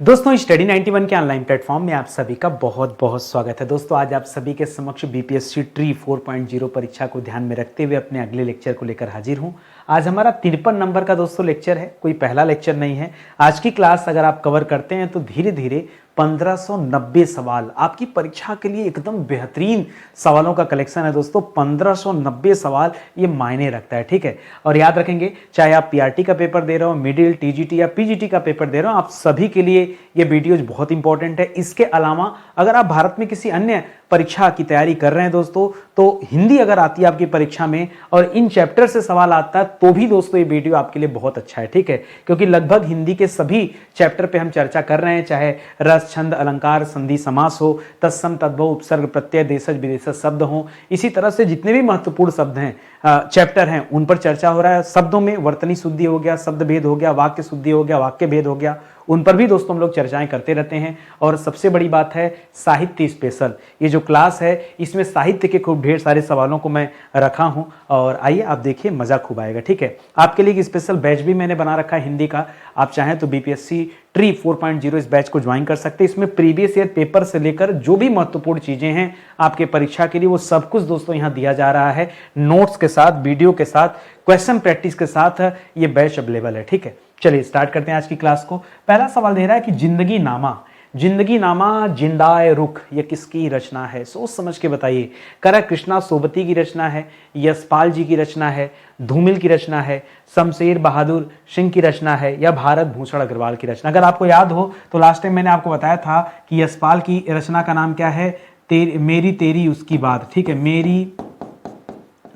दोस्तों स्टडी 91 के online platform में आप सभी का बहुत बहुत स्वागत है। दोस्तों आज आप सभी के समक्ष बीपीएससी ट्री 4.0 परीक्षा को ध्यान में रखते हुए अपने अगले लेक्चर को लेकर हाजिर हूं। आज हमारा 53 नंबर का दोस्तों लेक्चर है, कोई पहला लेक्चर नहीं है। आज की क्लास अगर आप कवर करते हैं तो धीरे धीरे 1590 सवाल आपकी परीक्षा के लिए एकदम बेहतरीन सवालों का कलेक्शन है दोस्तों। 1590 सवाल ये मायने रखता है, ठीक है। और याद रखेंगे, चाहे आप पीआरटी का पेपर दे रहे हो, मिडिल, टीजीटी या पीजीटी का पेपर दे रहे हो, आप सभी के लिए ये वीडियोज बहुत इंपॉर्टेंट है। इसके अलावा अगर आप भारत में किसी अन्य परीक्षा की तैयारी कर रहे हैं दोस्तों, तो हिंदी अगर आती है आपकी परीक्षा में और इन चैप्टर से सवाल आता है तो भी दोस्तों ये वीडियो आपके लिए बहुत अच्छा है, ठीक है। क्योंकि लगभग हिंदी के सभी चैप्टर पे हम चर्चा कर रहे हैं, चाहे रस, छंद, अलंकार, संधि, समास हो, तत्सम, तद्भव, उपसर्ग, प्रत्यय, देशज, विदेशज शब्द हो, इसी तरह से जितने भी महत्वपूर्ण शब्द हैं, चैप्टर हैं, उन पर चर्चा हो रहा है। शब्दों में वर्तनी शुद्धि हो गया, शब्द भेद हो गया, वाक्य शुद्धि हो गया, वाक्य भेद हो गया, उन पर भी दोस्तों हम लोग चर्चाएं करते रहते हैं। और सबसे बड़ी बात है साहित्य स्पेशल, ये जो क्लास है इसमें साहित्य के खूब ढेर सारे सवालों को मैं रखा हूं और आइए आप देखिए, मजा खूब आएगा, ठीक है। आपके लिए एक स्पेशल बैच भी मैंने बना रखा है हिंदी का, आप चाहें तो बीपीएससी ट्री 4.0 इस बैच को ज्वाइन कर सकते हैं। इसमें प्रीवियस ईयर पेपर से लेकर जो भी महत्वपूर्ण चीजें हैं आपके परीक्षा के लिए, वो सब कुछ दोस्तों यहाँ दिया जा रहा है, नोट्स के साथ, वीडियो के साथ, क्वेश्चन प्रैक्टिस के साथ ये बैच अवेलेबल है, ठीक है। चलिए स्टार्ट करते हैं आज की क्लास को। पहला सवाल दे रहा है कि जिंदगी नामा, जिंदगी नामा जिंदाए रुख ये किसकी रचना है? सोच समझ के बताइए। करा कृष्णा सोबती की रचना है, यशपाल जी की रचना है, धूमिल की रचना है, शमशेर बहादुर सिंह की रचना है, या भारत भूषण अग्रवाल की रचना? अगर आपको याद हो तो लास्ट टाइम मैंने आपको बताया था कि यशपाल की रचना का नाम क्या है, मेरी तेरी उसकी बात, ठीक है।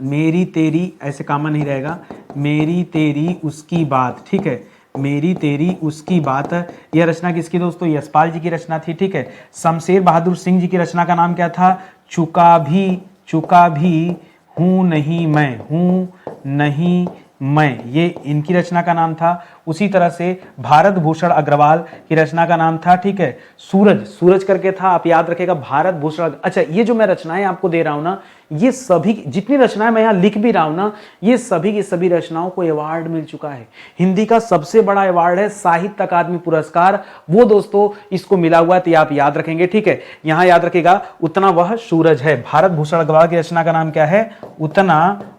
मेरी तेरी ऐसे कॉमन नहीं रहेगा, मेरी तेरी उसकी बात, ठीक है। मेरी तेरी उसकी बात, यह रचना किसकी दोस्तों? यशपाल जी की रचना थी, ठीक है। शमशेर बहादुर सिंह जी की रचना का नाम क्या था? चुका भी हूं नहीं मैं, ये इनकी रचना का नाम था। उसी तरह से भारत भूषण अग्रवाल की रचना का नाम था, ठीक है, सूरज करके था, आप याद रखेगा, भारत भूषण। अच्छा, ये जो मैं रचनाएं आपको दे रहा हूं ना, ये सभी जितनी रचनाएं मैं यहां लिख भी रहा हूं ना, ये सभी की सभी रचनाओं को अवार्ड मिल चुका है। हिंदी का सबसे बड़ा अवार्ड है साहित्य अकादमी पुरस्कार, वो दोस्तों इसको मिला हुआ है, तो आप याद रखेंगे, ठीक है। यहां याद रखेगा, उतना वह सूरज है। भारत भूषण अग्रवाल की रचना का नाम क्या है?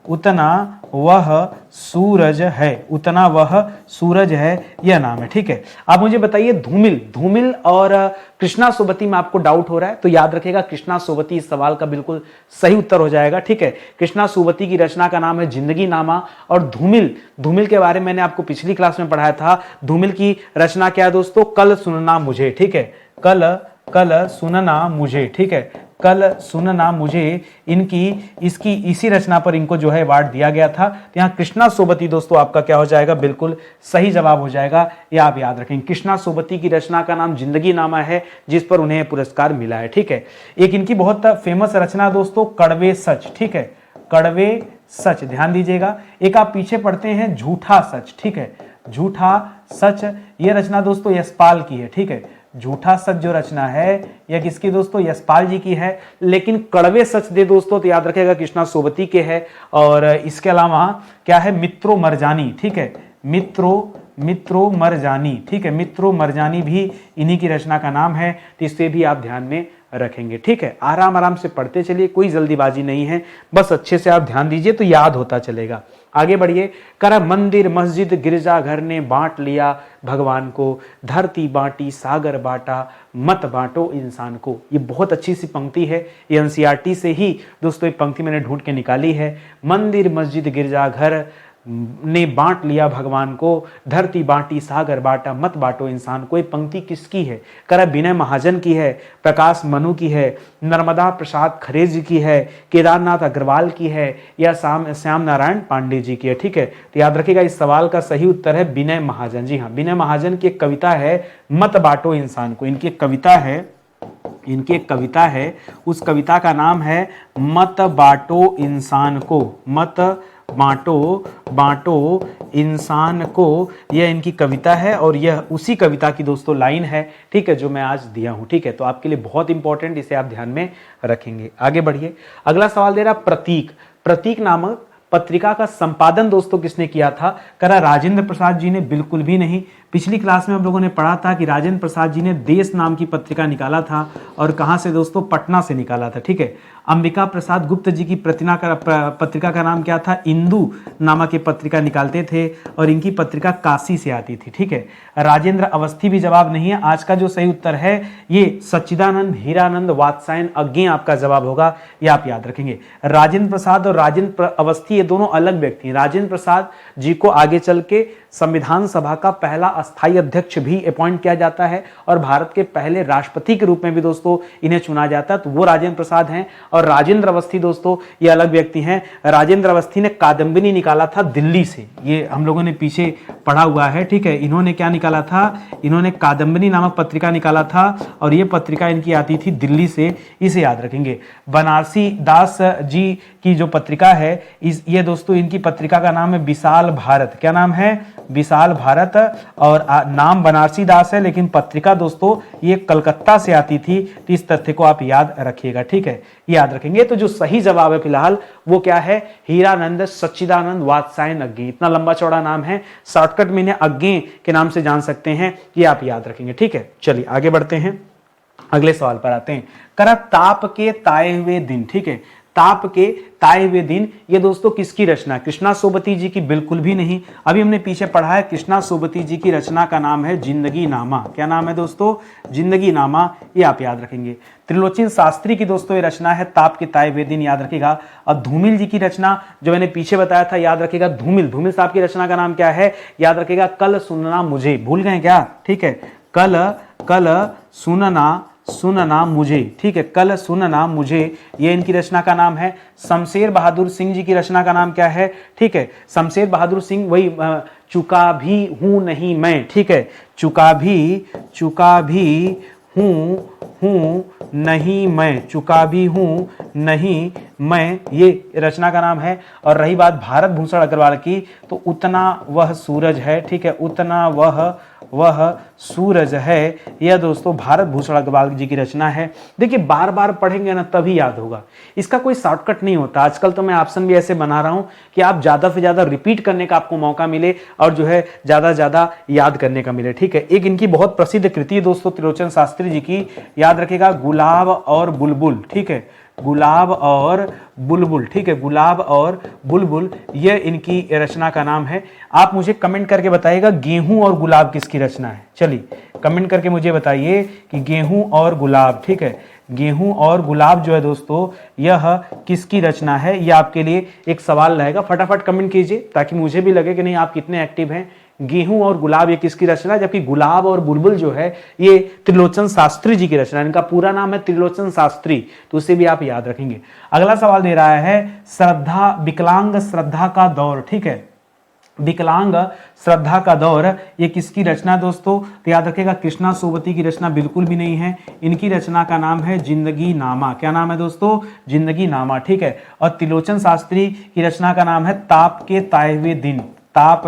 उतना वह सूरज है, उतना वह सूरज है, यह नाम है, ठीक है। आप मुझे बताइए, धूमिल और कृष्णा सोबती में आपको डाउट हो रहा है तो याद रखेगा, कृष्णा सोबती इस सवाल का बिल्कुल सही उत्तर हो जाएगा, ठीक है। कृष्णा सोबती की रचना का नाम है जिंदगी नामा। और धूमिल के बारे में मैंने आपको पिछली क्लास में पढ़ाया था। धूमिल की रचना क्या है दोस्तों? कल सुनना मुझे, ठीक है, कल सुनना मुझे, ठीक है, कल सुनना मुझे। इसी रचना पर इनको जो है अवार्ड दिया गया था। तो यहाँ कृष्णा सोबती दोस्तों आपका क्या हो जाएगा? बिल्कुल सही जवाब हो जाएगा, ये आप याद रखेंगे। कृष्णा सोबती की रचना का नाम जिंदगी नामा है, जिस पर उन्हें पुरस्कार मिला है, ठीक है। एक इनकी बहुत फेमस रचना दोस्तों कड़वे सच, ठीक है, कड़वे सच, ध्यान दीजिएगा। एक आप पीछे पढ़ते हैं झूठा सच, ठीक है, झूठा सच, ये रचना दोस्तों यशपाल की है, ठीक है। झूठा सच जो रचना है यह किसकी दोस्तों? यशपाल जी की है। लेकिन कड़वे सच दे दोस्तों तो याद रखेगा कृष्णा सोबती के है। और इसके अलावा क्या है? मित्रो मरजानी, ठीक है, मित्रो मरजानी, ठीक है, मित्रो मरजानी भी इन्हीं की रचना का नाम है, तो इसे भी आप ध्यान में रखेंगे, ठीक है। आराम से पढ़ते चलिए, कोई जल्दीबाजी नहीं है, बस अच्छे से आप ध्यान दीजिए तो याद होता चलेगा। आगे बढ़िए। करा मंदिर मस्जिद गिरजाघर ने बांट लिया भगवान को, धरती बांटी सागर बांटा, मत बांटो इंसान को। ये बहुत अच्छी सी पंक्ति है, ये एनसीईआरटी से ही दोस्तों एक पंक्ति मैंने ढूंढ के निकाली है। मंदिर मस्जिद गिरजाघर ने बांट लिया भगवान को, धरती बांटी सागर बांटा, मत बांटो इंसान को। ये पंक्ति किसकी है? करा विनय महाजन की है, प्रकाश मनु की है, नर्मदा प्रसाद खरे जी की है, केदारनाथ अग्रवाल की है, या श्याम नारायण पांडे जी की है, ठीक है। तो याद रखिएगा, इस सवाल का सही उत्तर है विनय महाजन। जी हाँ, विनय महाजन की एक कविता है मत बांटो इंसान को, इनकी एक कविता है, उस कविता का नाम है मत बांटो इंसान को, मत बांटो इंसान को, यह इनकी कविता है। और यह उसी कविता की दोस्तों लाइन है, ठीक है, जो मैं आज दिया हूं, ठीक है। तो आपके लिए बहुत इंपॉर्टेंट, इसे आप ध्यान में रखेंगे। आगे बढ़िए। अगला सवाल दे रहा प्रतीक नामक पत्रिका का संपादन दोस्तों किसने किया था? करा राजेंद्र प्रसाद जी ने? बिल्कुल भी नहीं, पिछली क्लास में हम लोगों ने पढ़ा था कि राजेंद्र प्रसाद जी ने देश नाम की पत्रिका निकाला था, और कहाँ से दोस्तों, पटना से निकाला था, ठीक है। अंबिका प्रसाद गुप्त जी की पत्रिका का नाम क्या था, इंदु नामक ये पत्रिका निकालते थे, और इनकी पत्रिका काशी से आती थी, ठीक है। राजेंद्र अवस्थी भी जवाब नहीं है। आज का जो सही उत्तर है ये सच्चिदानंद हीरानंद वात्सायन अज्ञे आपका जवाब होगा, ये आप याद रखेंगे। राजेंद्र प्रसाद और राजेंद्र अवस्थी ये दोनों अलग व्यक्ति हैं। राजेंद्र प्रसाद जी को आगे चल के संविधान सभा का पहला अस्थायी अध्यक्ष भी अपॉइंट किया जाता है, और भारत के पहले राष्ट्रपति के रूप में भी दोस्तों इन्हें चुना जाता है, तो वो राजेंद्र प्रसाद हैं। और राजेंद्र अवस्थी दोस्तों ये अलग व्यक्ति हैं। राजेंद्र अवस्थी ने कादम्बिनी निकाला था दिल्ली से, ये हम लोगों ने पीछे पढ़ा हुआ है, ठीक है। इन्होंने क्या निकाला था, इन्होंने कादम्बिनी नामक पत्रिका निकाला था, और ये पत्रिका इनकी आती थी दिल्ली से, इसे याद रखेंगे। बनारसी दास जी की जो पत्रिका है ये दोस्तों इनकी पत्रिका का नाम है विशाल भारत। क्या नाम है, विशाल भारत, और नाम बनारसी दास है, लेकिन पत्रिका दोस्तों ये कलकत्ता से आती थी, तो इस तथ्य को आप याद रखिएगा, ठीक है, याद रखेंगे। तो जो सही जवाब है फिलहाल वो क्या है, हीरानंद सच्चिदानंद वात्सायन अज्ञे। इतना लंबा चौड़ा नाम है, शॉर्टकट में इन्हें अज्ञे के नाम से जान सकते हैं, ये आप याद रखेंगे, ठीक है। चलिए आगे बढ़ते हैं, अगले सवाल पर आते हैं। करा ताप के ताए हुए दिन, ठीक है, ताप के ताए हुए दिन, ये दोस्तों किसकी रचना है, कृष्णा सोबती जी की बिल्कुल भी नहीं। अभी हमने पीछे पढ़ा है, कृष्णा सोबती जी की रचना का नाम है जिंदगी नामा। क्या नाम है दोस्तों, जिंदगी नामा, ये आप याद रखेंगे। त्रिलोचन शास्त्री की दोस्तों ये रचना है ताप के ताए हुए दिन, याद रखेगा। और धूमिल जी की रचना जो मैंने पीछे बताया था, याद रखेगा, धूमिल साहब की रचना का नाम क्या है, याद रखेगा, कल सुनना मुझे। भूल गए क्या, ठीक है, कल सुनना मुझे, ठीक है, कल सुनना मुझे, ये इनकी रचना का नाम है। शमशेर बहादुर सिंह जी की रचना का नाम क्या है, ठीक है, शमशेर बहादुर सिंह, वही चुका भी हूं नहीं मैं, ठीक है, चुका भी हूं नहीं मैं, चुका भी हूं नहीं मैं, ये रचना का नाम है। और रही बात भारत भूषण अग्रवाल की, तो उतना वह सूरज है, ठीक है, उतना वह सूरज है, यह दोस्तों भारत भूषण अग्रवाल जी की रचना है। देखिए बार बार पढ़ेंगे ना तभी याद होगा, इसका कोई शॉर्टकट नहीं होता। आजकल तो मैं ऑप्शन भी ऐसे बना रहा हूं कि आप ज्यादा से ज्यादा रिपीट करने का आपको मौका मिले, और जो है ज्यादा ज्यादा याद करने का मिले, ठीक है। एक इनकी बहुत प्रसिद्ध कृति है दोस्तों त्रिलोचन शास्त्री जी की, याद रखेगा, गुलाब और बुलबुल, ठीक है, गुलाब और बुलबुल, ठीक है, गुलाब और बुलबुल, ये इनकी रचना का नाम है। आप मुझे कमेंट करके बताइएगा गेहूं और गुलाब किसकी रचना है। चलिए कमेंट करके मुझे बताइए कि गेहूं और गुलाब, ठीक है, गेहूं और गुलाब जो है दोस्तों यह किसकी रचना है। यह आपके लिए एक सवाल रहेगा, फटाफट कमेंट कीजिए ताकि मुझे भी लगे कि नहीं आप कितने एक्टिव हैं। गेहूं और गुलाब ये किसकी रचना है, जबकि गुलाब और बुलबुल जो है ये त्रिलोचन शास्त्री जी की रचना है। इनका पूरा नाम है त्रिलोचन शास्त्री, तो उसे भी आप याद रखेंगे। अगला सवाल दे रहा है श्रद्धा, विकलांग श्रद्धा का दौर, ठीक है, विकलांग श्रद्धा का दौर, ये किसकी रचना दोस्तों, तो याद रखेगा कृष्णा सोबती की रचना बिल्कुल भी नहीं है। इनकी रचना का नाम है जिंदगी नामा। क्या नाम है दोस्तों, जिंदगी नामा, ठीक है। और त्रिलोचन शास्त्री की रचना का नाम है ताप के ताए हुए दिन, ताप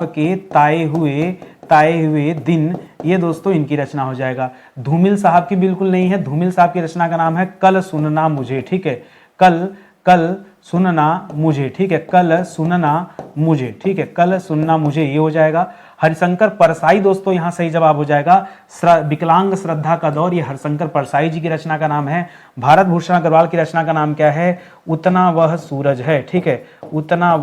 के ताए हुए दिन, ये दोस्तों इनकी रचना हो जाएगा। धूमिल साहब की बिल्कुल नहीं है, धूमिल साहब की रचना का नाम है कल सुनना मुझे, ठीक है, कल सुनना मुझे, ठीक है, कल सुनना मुझे, ठीक है, कल सुनना मुझे, ये हो जाएगा। हरिशंकर परसाई दोस्तों यहाँ सही जवाब हो जाएगा। विकलांग श्रद्धा का दौर, ये हरिशंकर परसाई जी की रचना का नाम है। भारत भूषण अग्रवाल की रचना का नाम क्या है, उतना वह सूरज है, ठीक है, उतना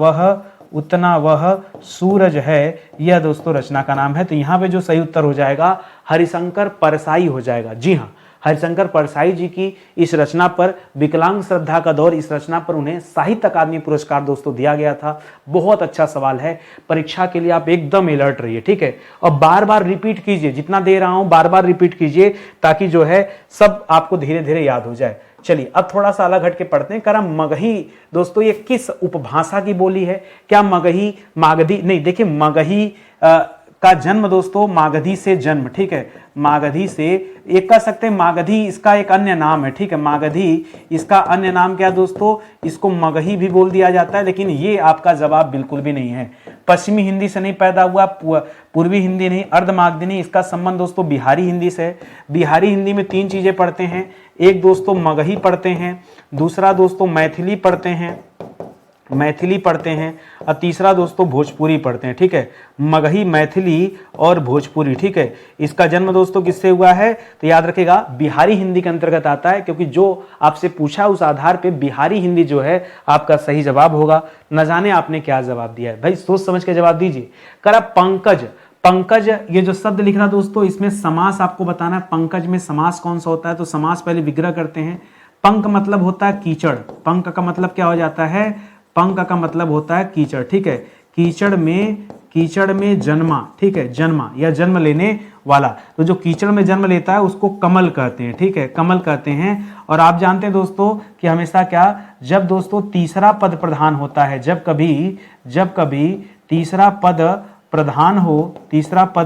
वह सूरज है, यह दोस्तों रचना का नाम है। तो यहाँ पे जो सही उत्तर हो जाएगा हरिशंकर परसाई हो जाएगा। जी हाँ, हरिशंकर परसाई जी की इस रचना पर, विकलांग श्रद्धा का दौर, इस रचना पर उन्हें साहित्य अकादमी पुरस्कार दोस्तों दिया गया था। बहुत अच्छा सवाल है, परीक्षा के लिए आप एकदम अलर्ट रहिए, ठीक है। और बार बार रिपीट कीजिए, जितना दे रहा हूं बार बार रिपीट कीजिए ताकि जो है सब आपको धीरे धीरे याद हो जाए। चलिए अब थोड़ा सा अलग हट के पढ़ते हैं। करा मगही दोस्तों ये किस उपभाषा की बोली है, क्या मगही, मागधी नहीं, देखिए मगही का जन्म दोस्तों मागधी से जन्म, ठीक है, मागधी से, एक कह सकते हैं मागधी इसका एक अन्य नाम है, ठीक है, मागधी इसका अन्य नाम क्या दोस्तों, इसको मगही भी बोल दिया जाता है, लेकिन ये आपका जवाब बिल्कुल भी नहीं है। पश्चिमी हिंदी से नहीं पैदा हुआ, पूर्वी हिंदी नहीं, अर्धमागधी नहीं, इसका संबंध दोस्तों बिहारी हिंदी से है। बिहारी हिंदी में तीन चीजें पढ़ते हैं, एक दोस्तों मगही पढ़ते हैं, दूसरा दोस्तों मैथिली पढ़ते हैं, मैथिली पढ़ते हैं, और तीसरा दोस्तों भोजपुरी पढ़ते हैं, ठीक है। मगही, मैथिली और भोजपुरी, ठीक है। इसका जन्म दोस्तों किससे हुआ है, तो याद रखेगा बिहारी हिंदी के अंतर्गत आता है, क्योंकि जो आपसे पूछा उस आधार पे बिहारी हिंदी जो है आपका सही जवाब होगा। न जाने आपने क्या जवाब दिया है भाई, सोच समझ के जवाब दीजिए। करा पंकज, पंकज ये जो शब्द लिख रहा दोस्तों, इसमें समास आपको बताना है। पंकज में समास कौन सा होता है, तो समास पहले विग्रह करते हैं। पंक मतलब होता है कीचड़, पंक का मतलब क्या हो जाता है, पंक का मतलब होता है कीचड़, ठीक है। कीचड़ में जन्मा, ठीक है, जन्मा या जन्म लेने वाला। तो जो कीचड़ में जन्म लेता है उसको कमल कहते हैं, ठीक है, कमल कहते हैं। और आप जानते हैं दोस्तों कि हमेशा क्या, जब दोस्तों तीसरा पद प्रधान होता है, जब कभी तीसरा पद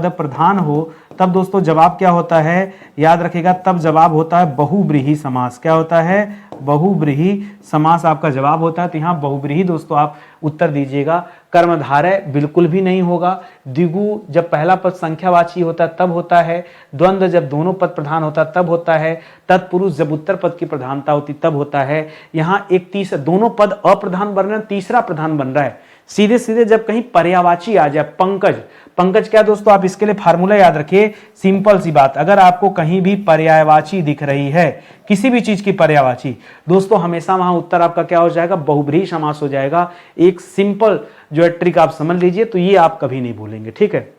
प्रधान हो, तब दोस्तों जवाब क्या होता है, याद रखिएगा, तब जवाब होता है बहुब्रीहि समास। क्या होता है, बहुब्रीहि समास आपका जवाब होता है। तो यहाँ बहुब्रीहि दोस्तों आप उत्तर दीजिएगा। कर्मधारय बिल्कुल भी नहीं होगा। द्विगु जब पहला पद संख्यावाची होता है तब होता है। द्वंद्व जब दोनों पद प्रधान होता है तब होता है। तत्पुरुष जब उत्तर पद की प्रधानता होती तब होता है। यहाँ एक तीसरा, दोनों पद अप्रधान बन रहे हैं, तीसरा प्रधान बन रहा है। सीधे सीधे जब कहीं पर्यायवाची आ जाए, पंकज, पंकज क्या दोस्तों, आप इसके लिए फार्मूला याद रखिए, सिंपल सी बात, अगर आपको कहीं भी पर्यायवाची दिख रही है, किसी भी चीज की पर्यायवाची, दोस्तों हमेशा वहां उत्तर आपका क्या हो जाएगा, बहुब्रीहि समास हो जाएगा। एक सिंपल जो है ट्रिक आप समझ लीजिए, तो ये आप कभी नहीं भूलेंगे, ठीक है।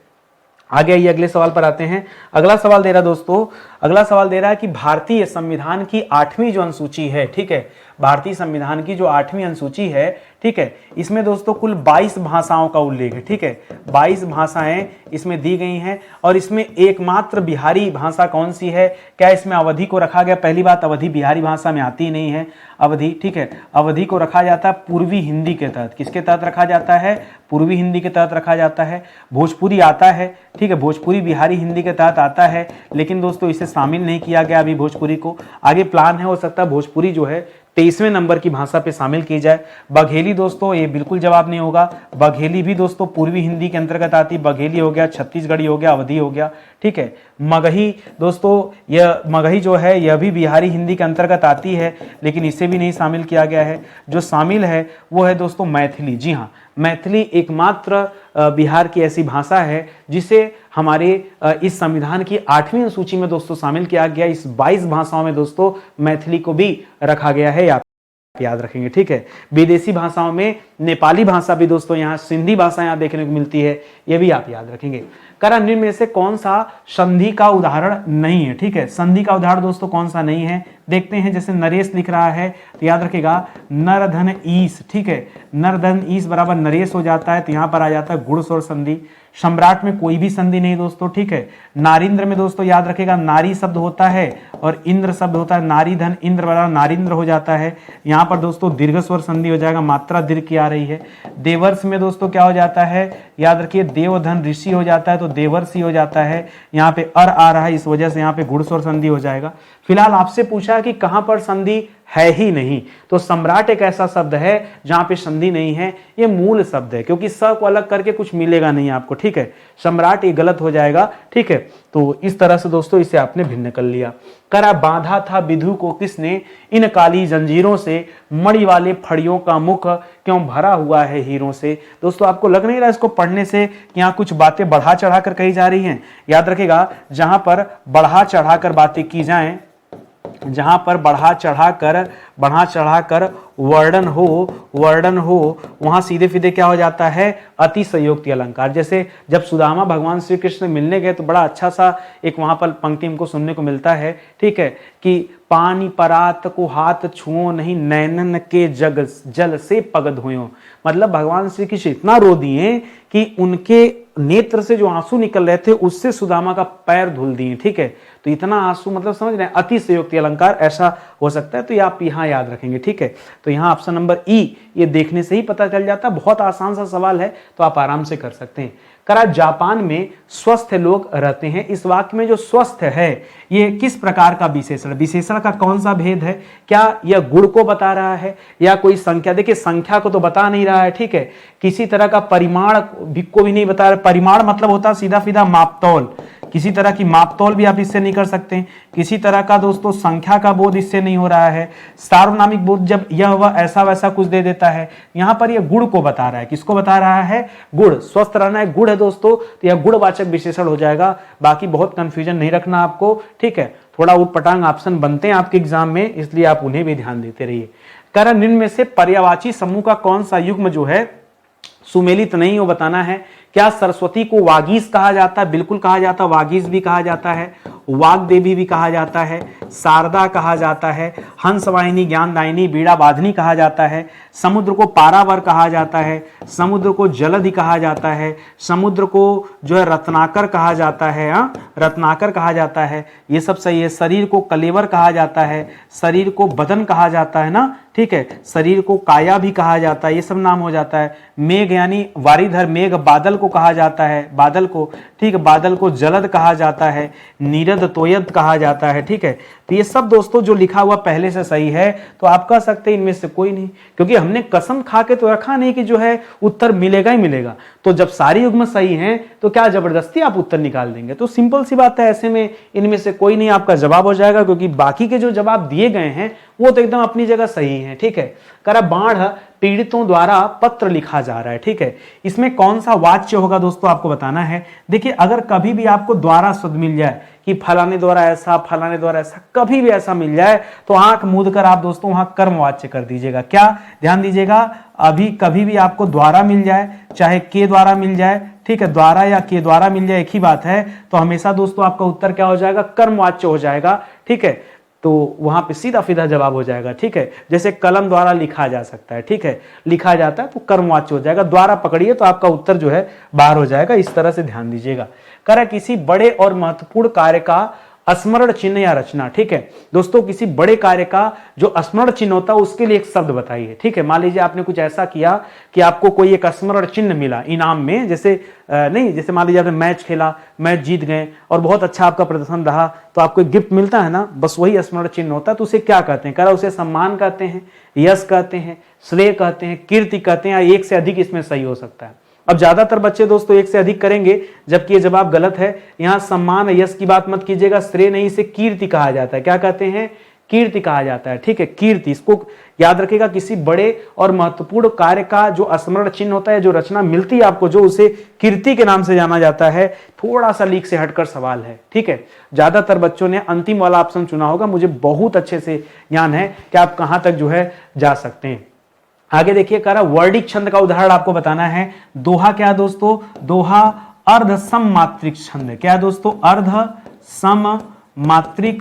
आगे आइए अगले सवाल पर आते हैं। अगला सवाल दे रहा दोस्तों, अगला सवाल दे रहा है कि भारतीय संविधान की 8वीं जो अनुसूची है, ठीक है, भारतीय संविधान की जो 8वीं अनुसूची है, ठीक है, इसमें दोस्तों कुल 22 भाषाओं का उल्लेख है, ठीक है, 22 भाषाएं इसमें दी गई हैं। और इसमें एकमात्र बिहारी भाषा कौन सी है, क्या इसमें अवधि को रखा गया, पहली बात अवधि बिहारी भाषा में आती नहीं है अवधि, ठीक है, अवधि को रखा जाता है पूर्वी हिंदी के तहत। किसके तहत रखा जाता है, पूर्वी हिंदी के तहत रखा जाता है। भोजपुरी आता है, ठीक है, भोजपुरी बिहारी हिंदी के तहत आता है, लेकिन दोस्तों इसे शामिल नहीं किया गया अभी भोजपुरी को। आगे प्लान है, हो सकता है भोजपुरी जो है 23वें नंबर की भाषा पे शामिल की जाए। बघेली दोस्तों ये बिल्कुल जवाब नहीं होगा। बघेली भी दोस्तों पूर्वी हिंदी के अंतर्गत आती, बघेली हो गया, छत्तीसगढ़ी हो गया, अवधी हो गया, ठीक है। मगही दोस्तों, यह मगही जो है यह भी बिहारी हिंदी के अंतर्गत आती है, लेकिन इसे भी नहीं शामिल किया गया है। जो शामिल है वो है दोस्तों मैथिली। जी हाँ, मैथिली एकमात्र बिहार की ऐसी भाषा है जिसे हमारे इस संविधान की 8वीं अनुसूची में दोस्तों शामिल किया गया। इस 22 भाषाओं में दोस्तों मैथिली को भी रखा गया है, आप याद रखेंगे, ठीक है। विदेशी भाषाओं में नेपाली भाषा भी दोस्तों, यहाँ सिंधी भाषा यहाँ देखने को मिलती है, ये भी आप याद रखेंगे। करा निम्न में से कौन सा संधि का उदाहरण नहीं है, ठीक है, संधि का उदाहरण दोस्तों कौन सा नहीं है, देखते हैं। जैसे नरेश लिख रहा है तो याद रखेगा नरधन ईस, ठीक है, नरधन ईस बराबर नरेश हो जाता है, तो यहां पर आ जाता है गुणस्वर संधि। सम्राट में कोई भी संधि नहीं दोस्तों, ठीक है। नारिंद्र में दोस्तों याद रखेगा नारी शब्द होता है और इंद्र शब्द होता है, नारी धन इंद्र बराबर नारिंद्र हो जाता है। यहाँ पर दोस्तों दीर्घ स्वर संधि हो जाएगा, मात्रा दीर्घ की आ रही है। देवर्ष में दोस्तों क्या हो जाता है, याद रखिए देवधन ऋषि हो जाता है, तो देवर्षि हो जाता है। यहाँ पे अर आ रहा है, इस वजह से यहाँ पे गुणस्वर संधि हो जाएगा। फिलहाल आपसे पूछा कि कहां पर संधि है ही नहीं, तो सम्राट एक ऐसा शब्द है जहां पे संधि नहीं है, ये मूल शब्द है, क्योंकि स को अलग करके कुछ मिलेगा नहीं आपको, ठीक है। सम्राट ये गलत हो जाएगा, ठीक है। तो इस तरह से दोस्तों इसे आपने भिन्न कर लिया। करा बांधा था विधु को किसने, इन काली जंजीरों से, मणि वाले फड़ियों का मुख क्यों भरा हुआ है हीरों से। दोस्तों आपको लग नहीं रहा इसको पढ़ने से कि यहाँ कुछ बातें बढ़ा चढ़ा कर कही जा रही हैं। याद रखेगा जहां पर बढ़ा चढ़ा कर बातें की जाएं, जहां पर बढ़ा चढ़ा कर वर्णन हो वहां सीधे सीधे क्या हो जाता है, अतिशयोक्ति अलंकार। जैसे जब सुदामा भगवान श्री कृष्ण मिलने गए तो बड़ा अच्छा सा एक वहां पर पंक्ति हमको सुनने को मिलता है, ठीक है, कि पानी परात को हाथ छुओ नहीं, नैनन के जग जल से पग धोयो। मतलब भगवान श्री कृष्ण इतना रो दिए कि उनके नेत्र से जो आंसू निकल रहे थे उससे सुदामा का पैर धुल दिए, ठीक है। तो इतना आंसू मतलब समझ रहे हैं, अतिशयोक्ति अलंकार ऐसा हो सकता है, तो ये आप यहां याद रखेंगे, ठीक है। तो यहां ऑप्शन नंबर ई, ये देखने से ही पता चल जाता है, बहुत आसान सा सवाल है, तो आप आराम से कर सकते हैं। करा जापान में स्वस्थ लोग रहते हैं। इस वाक्य में जो स्वस्थ है ये किस प्रकार का विशेषण, विशेषण का कौन सा भेद है? क्या यह गुण को बता रहा है या कोई संख्या? देखिए संख्या को तो बता नहीं रहा है, ठीक है, किसी तरह का परिमाण को भी नहीं बता रहा। परिमाण मतलब होता है सीधा सीधा मापतौल, किसी तरह की मापतौल भी आप इससे नहीं कर सकते, किसी तरह का दोस्तों संख्या का बोध इससे नहीं हो रहा है। सार्वनामिक बोध जब यह वह ऐसा वैसा कुछ दे देता है, यहां पर यह गुण को बता रहा है। किसको बता रहा है? गुण। स्वस्थ रहना है गुण है दोस्तों, तो यह गुणवाचक विशेषण हो जाएगा। बाकी बहुत कंफ्यूजन नहीं रखना आपको, ठीक है, थोड़ा उटपटांग ऑप्शन बनते हैं आपके एग्जाम में, इसलिए आप उन्हें भी ध्यान देते रहिए। कारण निम्न में से पर्यायवाची समूह का कौन सा युग्म जो है सुमेलित नहीं हो बताना है। क्या सरस्वती को वागीश कहा जाता है? बिल्कुल कहा जाता है, वागीश भी कहा जाता है, वाग्देवी भी कहा जाता है, शारदा कहा जाता है, हंसवाहिनी, ज्ञानदायिनी, बीड़ाबाधिनी कहा जाता है, समुद्र को पारावर कहा जाता है, समुद्र को जलधि कहा जाता है, समुद्र को जो है रत्नाकर कहा जाता है, रत्नाकर कहा जाता है, ये सब सही है। शरीर को कलेवर कहा जाता है, शरीर को बदन कहा जाता है ना, ठीक है, शरीर को काया भी कहा जाता है, ये सब नाम हो जाता है। मेघ यानी वारिधर, मेघ बादल को कहा जाता है, बादल को, ठीक है, बादल को जलद कहा जाता है, नीरद तोयद कहा जाता है, ठीक है। तो ये सब दोस्तों जो लिखा हुआ पहले से सही है, तो आप कह सकते हैं इनमें से कोई नहीं, क्योंकि हमने कसम खा के तो रखा नहीं कि जो है उत्तर मिलेगा ही मिलेगा। तो जब सारी युग्म सही हैं तो क्या जबरदस्ती आप उत्तर निकाल देंगे? तो सिंपल सी बात है, ऐसे में इनमें से कोई नहीं आपका जवाब हो जाएगा, क्योंकि बाकी के जो जवाब दिए गए हैं वो तो एकदम अपनी जगह सही है, ठीक है। करा बाढ़ पीड़ितों द्वारा पत्र लिखा जा रहा है, ठीक है, इसमें कौन सा वाच्य होगा दोस्तों आपको बताना है। देखिए अगर कभी भी आपको द्वारा शब्द मिल जाए कि फलाने द्वारा ऐसा, फलाने द्वारा ऐसा, कभी भी ऐसा मिल जाए तो आंख मूंद कर आप दोस्तों वहां कर्मवाच्य कर दीजिएगा। क्या ध्यान दीजिएगा, अभी कभी भी आपको द्वारा मिल जाए, चाहे के द्वारा मिल जाए, ठीक है, द्वारा या के द्वारा मिल जाए एक ही बात है, तो हमेशा दोस्तों आपका उत्तर क्या हो जाएगा? कर्मवाच्य हो जाएगा, ठीक है। तो वहां पे सीधा सीधा जवाब हो जाएगा, ठीक है। जैसे कलम द्वारा लिखा जा सकता है, ठीक है, लिखा जाता है तो कर्मवाच्य हो जाएगा। द्वारा पकड़िए तो आपका उत्तर जो है बाहर हो जाएगा। इस तरह से ध्यान दीजिएगा। करा किसी बड़े और महत्वपूर्ण कार्य का स्मरण चिन्ह या रचना, ठीक है दोस्तों, किसी बड़े कार्य का जो स्मरण चिन्ह होता है उसके लिए एक शब्द बताइए, ठीक है। मान लीजिए आपने कुछ ऐसा किया कि आपको कोई एक स्मरण चिन्ह मिला इनाम में, जैसे जैसे मान लीजिए आपने मैच खेला, मैच जीत गए और बहुत अच्छा आपका प्रदर्शन रहा, तो आपको एक गिफ्ट मिलता है ना, बस वही स्मरण चिन्ह होता है। तो उसे क्या कहते हैं? कह रहा उसे सम्मान कहते हैं, यश कहते हैं, श्रेय कहते हैं, कीर्ति कहते हैं, या एक से अधिक इसमें सही हो सकता है। अब ज्यादातर बच्चे दोस्तों एक से अधिक करेंगे, जबकि ये जवाब गलत है। यहां सम्मान यश की बात मत कीजिएगा, श्रेय नहीं, इसे कीर्ति कहा जाता है। क्या कहते हैं? कीर्ति कहा जाता है, ठीक है, कीर्ति। इसको याद रखिएगा, किसी बड़े और महत्वपूर्ण कार्य का जो स्मरण चिन्ह होता है, जो रचना मिलती है आपको, जो उसे कीर्ति के नाम से जाना जाता है। थोड़ा सा लीक से हटकर सवाल है, ठीक है। ज्यादातर बच्चों ने अंतिम वाला ऑप्शन चुना होगा, मुझे बहुत अच्छे से ज्ञान है कि आप कहां तक जो है जा सकते हैं। आगे देखिए, कह रहा वर्डिक छंद का उदाहरण आपको बताना है। दोहा क्या है दोस्तों? दोहा अर्ध सम मात्रिक छंद। क्या है दोस्तों? अर्ध सम मात्रिक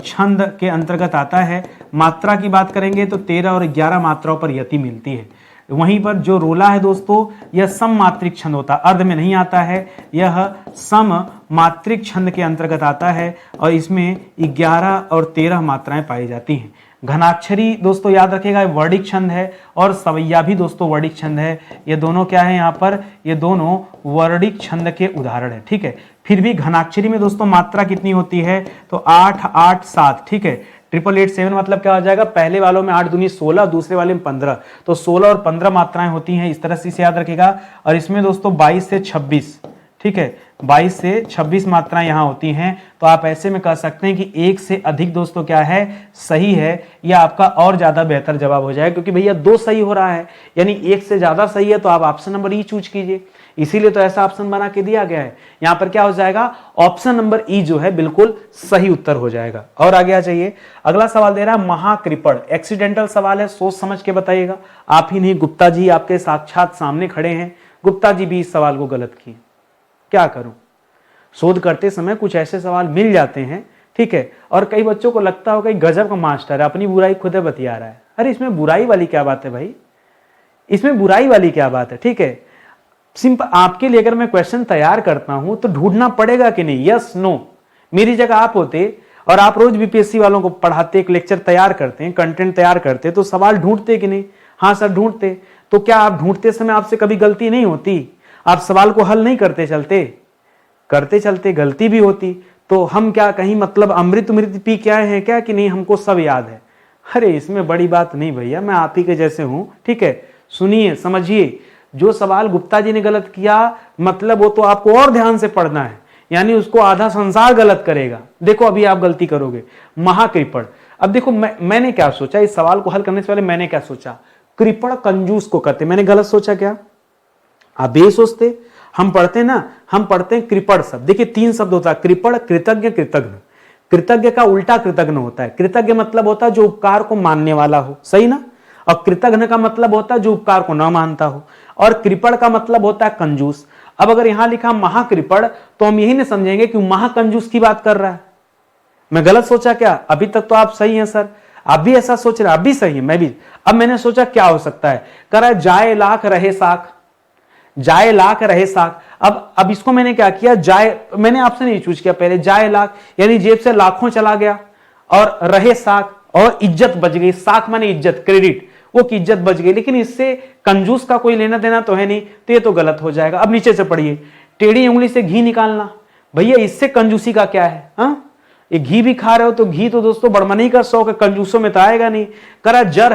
छंद के अंतर्गत आता है। मात्रा की बात करेंगे तो 13 और 11 मात्राओं पर यति मिलती है। वहीं पर जो रोला है दोस्तों, यह सम मात्रिक छंद होता है, अर्ध में नहीं आता है, यह सम मात्रिक छंद के अंतर्गत आता है और इसमें 11 और 13 मात्राएं पाई जाती हैं। घनाक्षरी दोस्तों याद रखिएगा वर्डिक छंद है, और सवैया भी दोस्तों वर्डिक छंद है। ये दोनों क्या है यहाँ पर? ये दोनों वर्डिक छंद के उदाहरण है, ठीक है। फिर भी घनाक्षरी में दोस्तों मात्रा कितनी होती है? तो 8 8 7, ठीक है। 8887 मतलब क्या हो जाएगा? पहले वालों में 8 दूनी 16, दूसरे वाले में 15, तो 16 और 15 मात्राएं होती हैं। इस तरह से इसे याद रखिएगा। और इसमें दोस्तों 22 से 26, ठीक है, 22 से 26 मात्राएं यहां होती हैं। तो आप ऐसे में कह सकते हैं कि एक से अधिक दोस्तों क्या है? सही है। यह आपका और ज्यादा बेहतर जवाब हो जाएगा, क्योंकि भैया 2 सही हो रहा है, यानी एक से ज्यादा सही है, तो आप ऑप्शन नंबर ई चूज कीजिए। इसीलिए तो ऐसा ऑप्शन बना के दिया गया है। यहां पर क्या हो जाएगा? ऑप्शन नंबर ई जो है बिल्कुल सही उत्तर हो जाएगा। और आगे आ जाइए, अगला सवाल दे रहा है महाकृपण। एक्सीडेंटल सवाल है, सोच समझ के बताइएगा। आप ही नहीं, गुप्ता जी आपके साक्षात सामने खड़े हैं, गुप्ता जी भी इस सवाल को गलत किए। क्या करूं? शोध करते समय कुछ ऐसे सवाल मिल जाते हैं, ठीक है, और कई बच्चों को लगता होगा कि गजब का मास्टर है, अपनी बुराई खुद बतिया रहा है। अरे इसमें बुराई वाली क्या बात है भाई? इसमें बुराई वाली क्या बात है? ठीक है, सिंपल आपके लिए अगर मैं क्वेश्चन तैयार करता हूं तो ढूंढना पड़ेगा कि नहीं, यस नो। मेरी जगह आप होते और आप रोज बीपीएससी वालों को पढ़ाते, एक लेक्चर तैयार करते हैं, कंटेंट तैयार करते, तो सवाल ढूंढते कि नहीं? हाँ सर ढूंढते। तो क्या आप ढूंढते समय आपसे कभी गलती नहीं होती? आप सवाल को हल नहीं करते चलते गलती भी होती तो हम क्या कहीं मतलब अमृत पी के आए हैं क्या कि नहीं हमको सब याद है? अरे इसमें बड़ी बात नहीं भैया, मैं आप ही के जैसे हूं, ठीक है। सुनिए समझिए, जो सवाल गुप्ता जी ने गलत किया मतलब वो तो आपको और ध्यान से पढ़ना है, यानी उसको आधा संसार गलत करेगा। देखो अभी आप गलती करोगे, महाकृपण। अब देखो मैंने क्या सोचा, इस सवाल को हल करने से पहले मैंने क्या सोचा, कृपण कंजूस को कहते। मैंने गलत सोचा क्या? आप ये सोचते, हम पढ़ते हैं कृपण शब्द। देखिए 3 शब्द होता है, कृपण, कृतज्ञ, कृतज्ञ। कृतज्ञ का उल्टा कृतज्ञ होता है। कृतज्ञ मतलब होता है जो उपकार को मानने वाला हो, सही ना। और कृतज्ञ का मतलब होता है जो उपकार को न मानता हो। और कृपण का मतलब होता है कंजूस। अब अगर यहां लिखा महाकृपण तो हम यही नहीं समझेंगे कि महाकंजूस की बात कर रहा है। मैं गलत सोचा क्या? अभी तक तो आप सही हैं सर, आप भी ऐसा सोच रहे हैं, आप भी सही है, मैं भी। अब मैंने सोचा क्या हो सकता है, करा जाए लाख रहे साख, जाए लाख रहे साख। अब इसको मैंने क्या किया, जाए मैंने आपसे नहीं चूज किया पहले, जाए लाख यानी जेब से लाखों चला गया, और रहे साख और इज्जत बच गई। साख माने इज्जत, क्रेडिट, वो की इज्जत बच गई। लेकिन इससे कंजूस का कोई लेना देना तो है नहीं, तो ये तो गलत हो जाएगा। अब नीचे से पढ़िए, टेढ़ी उंगली से घी निकालना, भैया इससे कंजूसी का क्या है? हाँ, ये घी भी खा रहे हो तो घी तो दोस्तों बड़मनी का शौक है, कंजूसों में तो आएगा नहीं। करा जर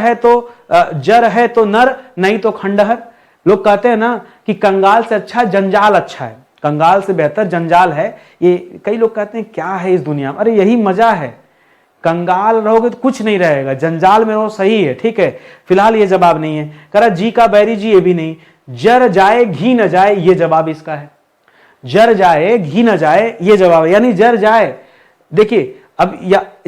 है तो नर नहीं तो खंडहर। लोग कहते हैं ना कि कंगाल से अच्छा जंजाल अच्छा है, कंगाल से बेहतर जंजाल है। ये कई लोग कहते हैं क्या है इस दुनिया में, अरे यही मजा है, कंगाल रहोगे तो कुछ नहीं रहेगा, जंजाल में रहो, सही है, ठीक है। फिलहाल ये जवाब नहीं है। करा जी का बैरी जी, ये भी नहीं। जर जाए घी न जाए, ये जवाब इसका है। जर जाए घी न जाए, ये जवाब है, यानी जर जाए। देखिए अब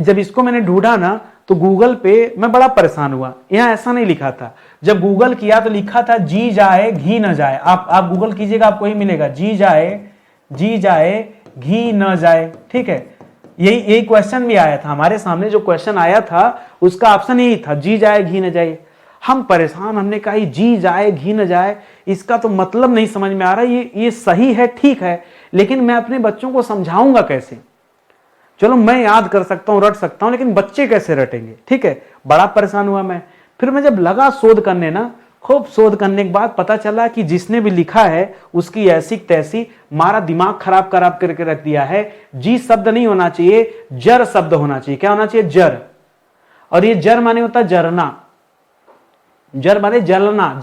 जब इसको मैंने ढूंढा ना तो गूगल पे मैं बड़ा परेशान हुआ, यहां ऐसा नहीं लिखा था। जब गूगल किया तो लिखा था जी जाए घी न जाए। आप गूगल कीजिएगा आपको ही मिलेगा, जी जाए घी न जाए, ठीक है। यही क्वेश्चन भी आया था हमारे सामने, जो क्वेश्चन आया था उसका ऑप्शन यही था, जी जाए घी न जाए। हम परेशान, हमने कहा जी जाए घी न जाए, इसका तो मतलब नहीं समझ में आ रहा। ये सही है, ठीक है, लेकिन मैं अपने बच्चों को समझाऊंगा कैसे? चलो मैं याद कर सकता हूं, रट सकता हूं, लेकिन बच्चे कैसे रटेंगे, ठीक है। बड़ा परेशान हुआ मैं। फिर मैं जब लगा शोध करने ना, खूब शोध करने के बाद पता चला कि जिसने भी लिखा है उसकी ऐसी तैसी मारा दिमाग खराब करके रख दिया है। जी शब्द नहीं होना चाहिए, जर शब्द होना चाहिए। क्या होना चाहिए? जर। और ये जर माने होता है जरना, जर माने जलना,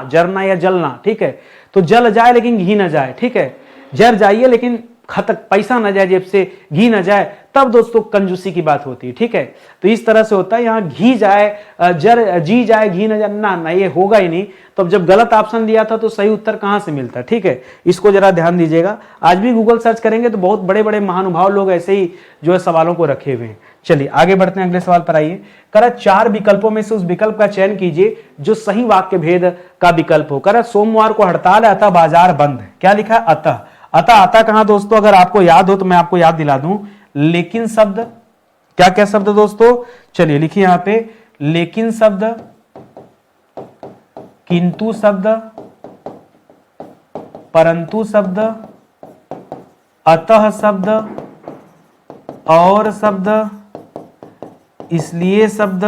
जरना या जलना, ठीक है। तो जल जाए लेकिन घी ना जाए, ठीक है। जर जाइए लेकिन पैसा ना जाए जेब से, घी ना जाए, तब दोस्तों कंजूसी की बात होती है, ठीक है। तो इस तरह से होता है, यहां घी जाए जी जाए घी ना जाए, ना ये होगा ही नहीं। तो जब गलत ऑप्शन दिया था तो सही उत्तर कहां से मिलता, ठीक है। इसको जरा ध्यान दीजिएगा। आज भी गूगल सर्च करेंगे तो बहुत बड़े बड़े महानुभाव लोग ऐसे ही जो है सवालों को रखे हुए हैं। चलिए आगे बढ़ते हैं, अगले सवाल पर आइए। करा 4 विकल्पों में से उस विकल्प का चयन कीजिए जो सही वाक्य भेद का विकल्प हो। करा सोमवार को हड़ताल है अतः बाजार बंद है। क्या लिखा है? अतः कहां दोस्तों? अगर आपको याद हो तो मैं आपको याद दिला दूं, लेकिन शब्द, क्या शब्द दोस्तों? चलिए लिखिए यहां पे, लेकिन शब्द, किंतु शब्द, परंतु शब्द, अतः शब्द, और शब्द, इसलिए शब्द,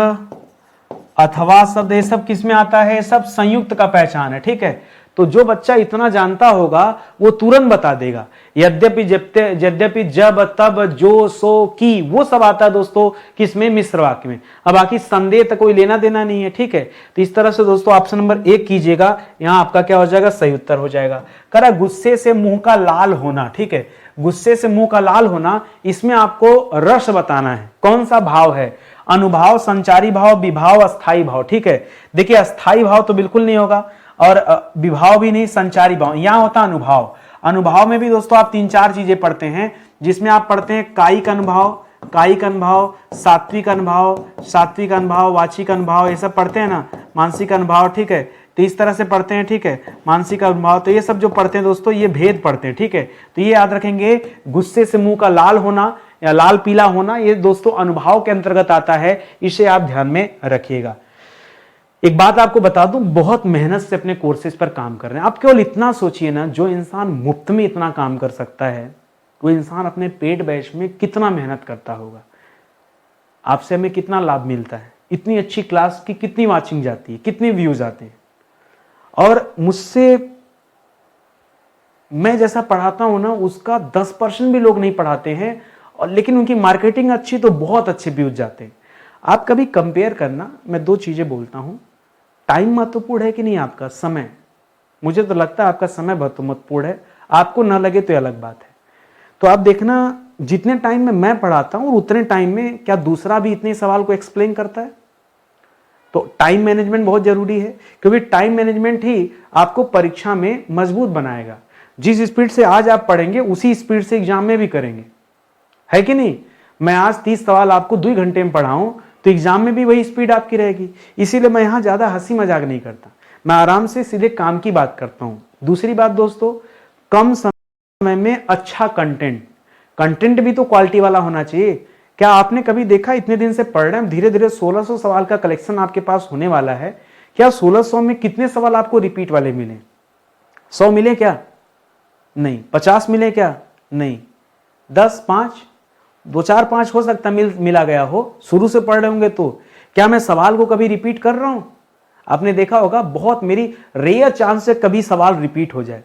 अथवा शब्द, ये सब किस में आता है? सब संयुक्त का पहचान है, ठीक है। तो जो बच्चा इतना जानता होगा वो तुरंत बता देगा। यद्यपि जब तब जो सो की, वो सब आता है दोस्तों किसमें? मिश्र वाक्य में। अब बाकी संदेह तो कोई लेना देना नहीं है, ठीक है। तो इस तरह से दोस्तों ऑप्शन नंबर 1 कीजिएगा, यहां आपका क्या हो जाएगा? सही उत्तर हो जाएगा। करा गुस्से से मुंह का लाल होना, ठीक है। गुस्से से मुंह का लाल होना, इसमें आपको रस बताना है, कौन सा भाव है? अनुभाव, संचारी भाव, विभाव, अस्थाई भाव, ठीक है। देखिए अस्थाई भाव तो बिल्कुल नहीं होगा, और विभाव भी नहीं, संचारी भाव। यहां होता अनुभाव। अनुभाव में भी दोस्तों आप 3-4 चीजें पढ़ते हैं, जिसमें आप पढ़ते हैं कायिक अनुभाव, सात्विक अनुभाव, वाचिक अनुभाव, ये सब पढ़ते हैं ना, मानसिक अनुभाव, ठीक है। तो इस तरह से पढ़ते हैं, ठीक है, मानसिक अनुभाव। तो ये सब जो पढ़ते हैं दोस्तों, ये भेद पढ़ते हैं, ठीक है। तो ये याद रखेंगे, गुस्से से मुंह का लाल होना या लाल पीला होना, ये दोस्तों अनुभाव के अंतर्गत आता है, इसे आप ध्यान में रखिएगा। एक बात आपको बता दूं, बहुत मेहनत से अपने कोर्सेज पर काम कर रहे हैं। आप केवल इतना सोचिए ना, जो इंसान मुफ्त में इतना काम कर सकता है, वो इंसान अपने पेड बैच में कितना मेहनत करता होगा। आपसे हमें कितना लाभ मिलता है, इतनी अच्छी क्लास की कितनी वॉचिंग जाती है, कितने व्यूज आते हैं। और मुझसे मैं जैसा पढ़ाता हूं ना उसका 10% भी लोग नहीं पढ़ाते हैं, और लेकिन उनकी मार्केटिंग अच्छी तो बहुत अच्छे व्यूज जाते हैं। आप कभी कंपेयर करना, मैं 2 चीजें बोलता हूं, टाइम महत्वपूर्ण है कि नहीं आपका समय। मुझे तो लगता है आपका समय बहुत महत्वपूर्ण है, आपको ना लगे तो अलग बात है। तो आप देखना जितने टाइम में मैं पढ़ाता हूं उतने टाइम में क्या दूसरा भी इतने सवाल को एक्सप्लेन करता है। तो टाइम मैनेजमेंट बहुत जरूरी है, क्योंकि टाइम मैनेजमेंट ही आपको परीक्षा में मजबूत बनाएगा। जिस स्पीड से आज आप पढ़ेंगे उसी स्पीड से एग्जाम में भी करेंगे, है कि नहीं। मैं आज 30 सवाल आपको 2 घंटे में पढ़ाऊं तो एग्जाम में भी वही स्पीड आपकी रहेगी। इसीलिए मैं यहां ज्यादा हंसी मजाक नहीं करता, मैं आराम से सीधे काम की बात करता हूं। दूसरी बात दोस्तों, कम समय में अच्छा कंटेंट भी तो क्वालिटी वाला होना चाहिए। क्या आपने कभी देखा, इतने दिन से पढ़ रहे हैं, धीरे धीरे 1600 सवाल का कलेक्शन आपके पास होने वाला है, क्या 1600 में कितने सवाल आपको रिपीट वाले मिले? 100 मिले क्या? नहीं। 50 मिले क्या? नहीं। 10, 5, 2, 4, 5 हो सकता मिला गया हो, शुरू से पढ़ रहे होंगे तो। क्या मैं सवाल को कभी रिपीट कर रहा हूं? आपने देखा होगा, बहुत मेरी रेयर चांस है कभी सवाल रिपीट हो जाए।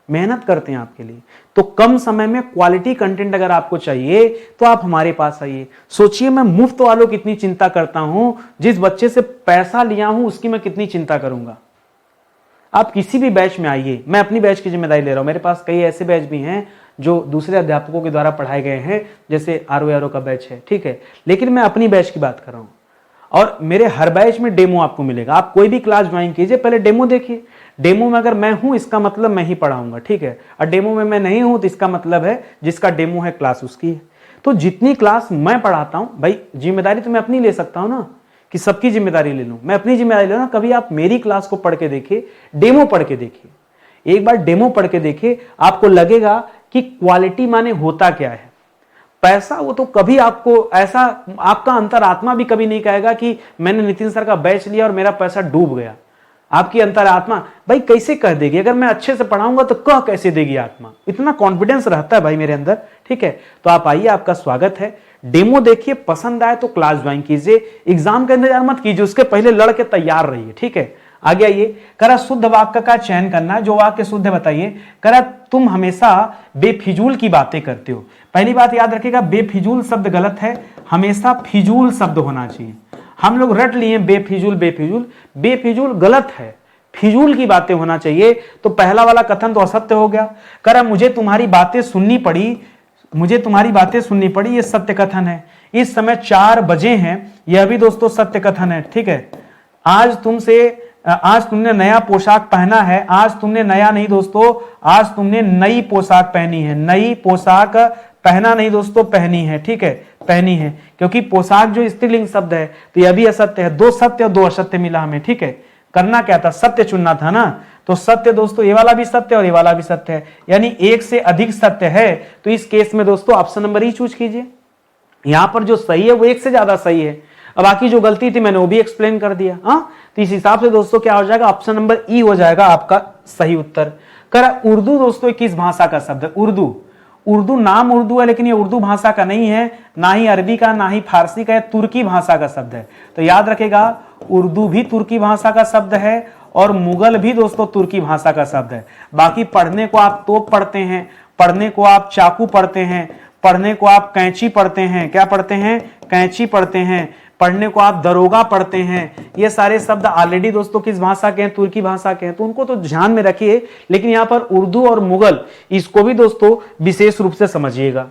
मेहनत करते हैं आपके लिए। तो कम समय में क्वालिटी कंटेंट अगर आपको चाहिए तो आप हमारे पास आइए। सोचिए मैं मुफ्त वालों की कितनी चिंता करता हूं, जिस बच्चे से पैसा लिया हूं उसकी मैं कितनी चिंता करूंगा। आप किसी भी बैच में आइए, मैं अपनी बैच की जिम्मेदारी ले रहा हूं। मेरे पास कई ऐसे बैच भी हैं जो दूसरे अध्यापकों के द्वारा पढ़ाए गए हैं, जैसे आरओ का बैच है, ठीक है, लेकिन मैं अपनी बैच की बात कर रहा हूं। और मेरे हर बैच में डेमो आपको मिलेगा। आप कोई भी क्लास ज्वाइन कीजिए, पहले डेमो देखिए। डेमो में अगर मैं हूं इसका मतलब मैं ही पढ़ाऊंगा, ठीक है, और डेमो में मैं नहीं हूं तो इसका मतलब है जिसका डेमो है क्लास उसकी है। तो जितनी क्लास मैं पढ़ाता हूं भाई, जिम्मेदारी तो मैं अपनी ले सकता हूं ना, कि सबकी जिम्मेदारी ले लूं। मैं अपनी जिम्मेदारी ले लूं ना। कभी आप मेरी क्लास को पढ़ के देखिए, डेमो पढ़ के देखिए, एक बार डेमो पढ़ के देखिए, आपको लगेगा कि क्वालिटी माने होता क्या है। पैसा वो तो कभी आपको ऐसा, आपका अंतरात्मा भी कभी नहीं कहेगा कि मैंने नितिन सर का बैच लिया और मेरा पैसा डूब गया। आपकी अंतरात्मा भाई कैसे कह देगी, अगर मैं अच्छे से पढ़ाऊंगा तो कह कैसे देगी आत्मा। इतना कॉन्फिडेंस रहता है भाई मेरे अंदर, ठीक है। तो आप आइए, आपका स्वागत है। डेमो देखिए, पसंद आए तो क्लास ज्वाइन कीजिए। एग्जाम का इंतजार मत कीजिए, उसके पहले लड़ के तैयार रहिए, ठीक है। आगे आइए। करा शुद्ध वाक्य का चयन करना है, जो वाक्य शुद्ध है बताइए। करा तुम हमेशा बेफिजूल की बातें करते हो। पहली बात याद रखिएगा, बेफिजूल शब्द गलत है, हमेशा फिजूल शब्द होना चाहिए। हम लोग रट लिए बेफिजूल बेफिजूल, बेफिजूल गलत है, फिजूल की बातें होना चाहिए। तो पहला वाला कथन तो असत्य हो गया। करा मुझे तुम्हारी बातें सुननी पड़ी, मुझे तुम्हारी बातें सुननी पड़ी, ये सत्य कथन है। इस समय 4 बजे हैं, यह भी दोस्तों सत्य कथन है, ठीक है। आज तुमने नया पोशाक पहना है, आज तुमने नया नहीं दोस्तों, आज तुमने नई पोशाक पहनी है। नई पोशाक पहना नहीं दोस्तों, पहनी है, ठीक है, पहनी है, क्योंकि पोशाक जो स्त्रीलिंग शब्द है तो यह भी असत्य है। 2 सत्य और 2 असत्य मिला हमें, ठीक है। करना क्या था, सत्य चुनना था ना। तो सत्य दोस्तों ये वाला भी सत्य और ये वाला भी सत्य है, यानी एक से अधिक सत्य है। तो इस केस में दोस्तों ऑप्शन नंबर ई चूज कीजिए। यहां पर जो सही है वो एक से ज्यादा सही है। अब बाकी जो गलती थी मैंने वो भी एक्सप्लेन कर दिया। तो इस हिसाब से दोस्तों क्या हो जाएगा, ऑप्शन नंबर ई हो जाएगा आपका सही उत्तर। कर उर्दू दोस्तों किस भाषा का शब्द है? उर्दू नाम उर्दू है, लेकिन ये उर्दू भाषा का नहीं है, ना ही अरबी का, ना ही फारसी का, तुर्की भाषा का शब्द है। तो याद रखेगा, उर्दू भी तुर्की भाषा का शब्द है और मुगल भी दोस्तों तुर्की भाषा का शब्द है। बाकी पढ़ने को आप तोप पढ़ते हैं, पढ़ने को आप चाकू पढ़ते हैं, पढ़ने को आप कैंची पढ़ते हैं। क्या पढ़ते हैं? कैंची पढ़ते हैं। पढ़ने को आप दरोगा पढ़ते हैं। ये सारे शब्द ऑलरेडी दोस्तों किस भाषा के हैं? तुर्की भाषा के हैं। तो उनको तो ध्यान में रखिए, लेकिन यहां पर उर्दू और मुगल, इसको भी दोस्तों विशेष रूप से समझिएगा।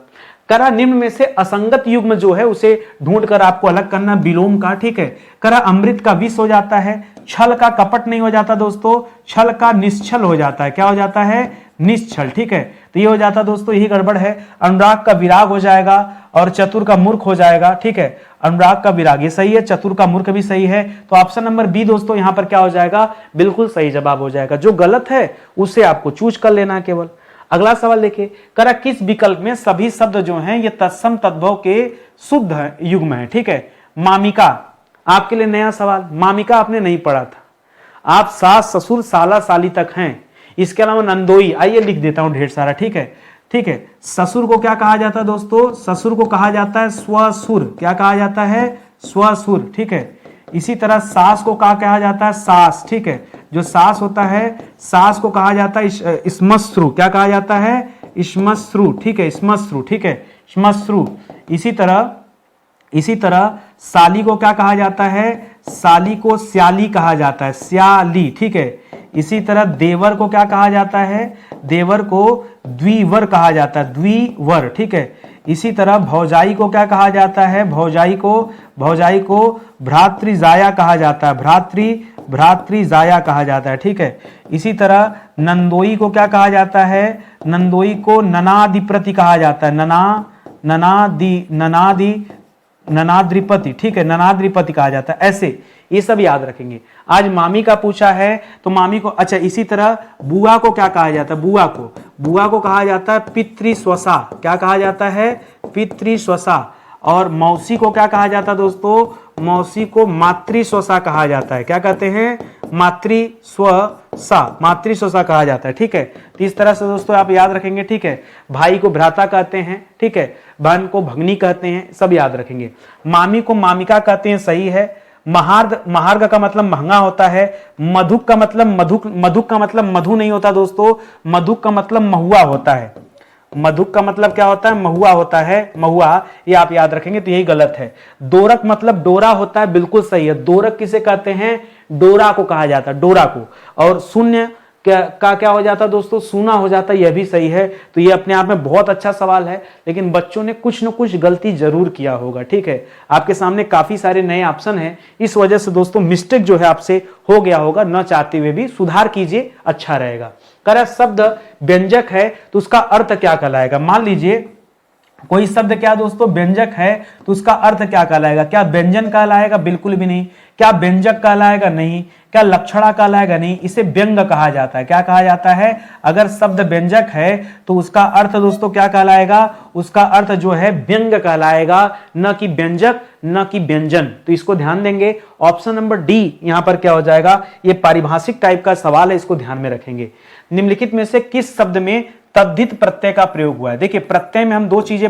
करा निम्न में से असंगत युग्म जो है उसे ढूंढकर आपको अलग करना, विलोम का, ठीक है। करा अमृत का विष हो जाता है, छल का कपट नहीं हो जाता दोस्तों, छल का निश्छल हो जाता है। क्या हो जाता है? निश्छल, ठीक है। तो ये हो जाता दोस्तों, यही गड़बड़ है। अनुराग का विराग हो जाएगा और चतुर का मूर्ख हो जाएगा, ठीक है। अनुराग का विराग ये सही है, चतुर का मूर्ख भी सही है। तो ऑप्शन नंबर बी दोस्तों यहां पर क्या हो जाएगा? बिल्कुल सही जवाब हो जाएगा। जो गलत है उसे आपको चूज कर लेना है केवल। अगला सवाल देखिए, करा किस विकल्प में सभी शब्द जो हैं ये तत्सम तद्भव के शुद्ध युग्म है, ठीक है। मामिका, आपके लिए नया सवाल, मामिका आपने नहीं पढ़ा था। आप सास ससुर साला साली तक हैं, इसके अलावा नंदोई, आइए लिख देता हूं ढेर सारा, ठीक है, ठीक है। ससुर को क्या कहा जाता है दोस्तों? ससुर को कहा जाता है स्वसुर। क्या कहा जाता है? स्वसुर, ठीक है। इसी तरह सास को क्या कहा जाता है? सास, ठीक है। जो सांस होता है, सांस को कहा जाता है श्मश्रु। क्या कहा जाता है? श्मश्रु। ठीक है, श्मश्रु। ठीक है, श्मश्रु। इसी तरह साली को क्या कहा जाता है? साली को स्याली कहा जाता है, स्याली। ठीक है, इसी तरह देवर को क्या कहा जाता है? देवर को द्विवर कहा जाता है, द्विवर। ठीक है, इसी तरह भौजाई को क्या कहा जाता है? भौजाई को भ्रातृजाया कहा जाता है, भ्रातृजाया कहा जाता है। ठीक है, इसी तरह नंदोई को क्या कहा जाता है? नंदोई को ननादिप्रति कहा जाता है, ननाद्रिपति। ठीक है, ननाद्रिपति कहा जाता है। ऐसे ये सब याद रखेंगे। आज मामी का पूछा है तो मामी को, अच्छा इसी तरह बुआ को क्या कहा जाता है? बुआ को कहा जाता है पितृस्वसा। क्या कहा जाता है? पितृस्वसा। और मौसी को क्या कहा जाता है दोस्तों? मौसी को मातृस्वसा कहा जाता है। क्या कहते हैं? मातृस्वसा कहा जाता है। ठीक है, तो इस तरह से दोस्तों आप याद रखेंगे। ठीक है, भाई को भ्राता कहते हैं। ठीक है, बहन को भगनी कहते हैं, सब याद रखेंगे। मामी को मामिका कहते हैं, सही है। महार्घ का मतलब महंगा होता है। मधुक का मतलब मधु नहीं होता दोस्तों, मधुक का मतलब महुआ होता है। मधुक का मतलब क्या होता है? महुआ होता है, महुआ। ये आप याद रखेंगे, तो यही गलत है। दोरक मतलब डोरा होता है, बिल्कुल सही है। दोरक किसे कहते हैं? डोरा को कहा जाता है, डोरा को। और शून्य क्या हो जाता है दोस्तों? सूना हो जाता है, यह भी सही है। तो ये अपने आप में बहुत अच्छा सवाल है, लेकिन बच्चों ने कुछ न कुछ गलती जरूर किया होगा। ठीक है, आपके सामने काफी सारे नए ऑप्शन हैं, इस वजह से दोस्तों मिस्टेक जो है आपसे हो गया होगा, न चाहते हुए भी सुधार कीजिए, अच्छा रहेगा। कर शब्द व्यंजक है तो उसका अर्थ क्या कहलाएगा? मान लीजिए कोई शब्द क्या दोस्तों व्यंजक है तो उसका अर्थ क्या कहलाएगा? क्या व्यंजन कहलाएगा? बिल्कुल भी नहीं। क्या व्यंजक कहलाएगा? नहीं। क्या लक्षणा कहलाएगा? नहीं। इसे व्यंग कहा जाता है। क्या कहा जाता है? अगर शब्द व्यंजक है तो उसका अर्थ दोस्तों क्या कहलाएगा? उसका अर्थ जो है व्यंग कहलाएगा, न कि व्यंजक, न कि व्यंजन। तो इसको ध्यान देंगे। ऑप्शन नंबर डी यहां पर क्या हो जाएगा? ये पारिभाषिक टाइप का सवाल है, इसको ध्यान में रखेंगे। निम्नलिखित में से किस शब्द में तद्धित प्रत्यय का प्रयोग हुआ है? देखिए, प्रत्यय में हम दो चीजें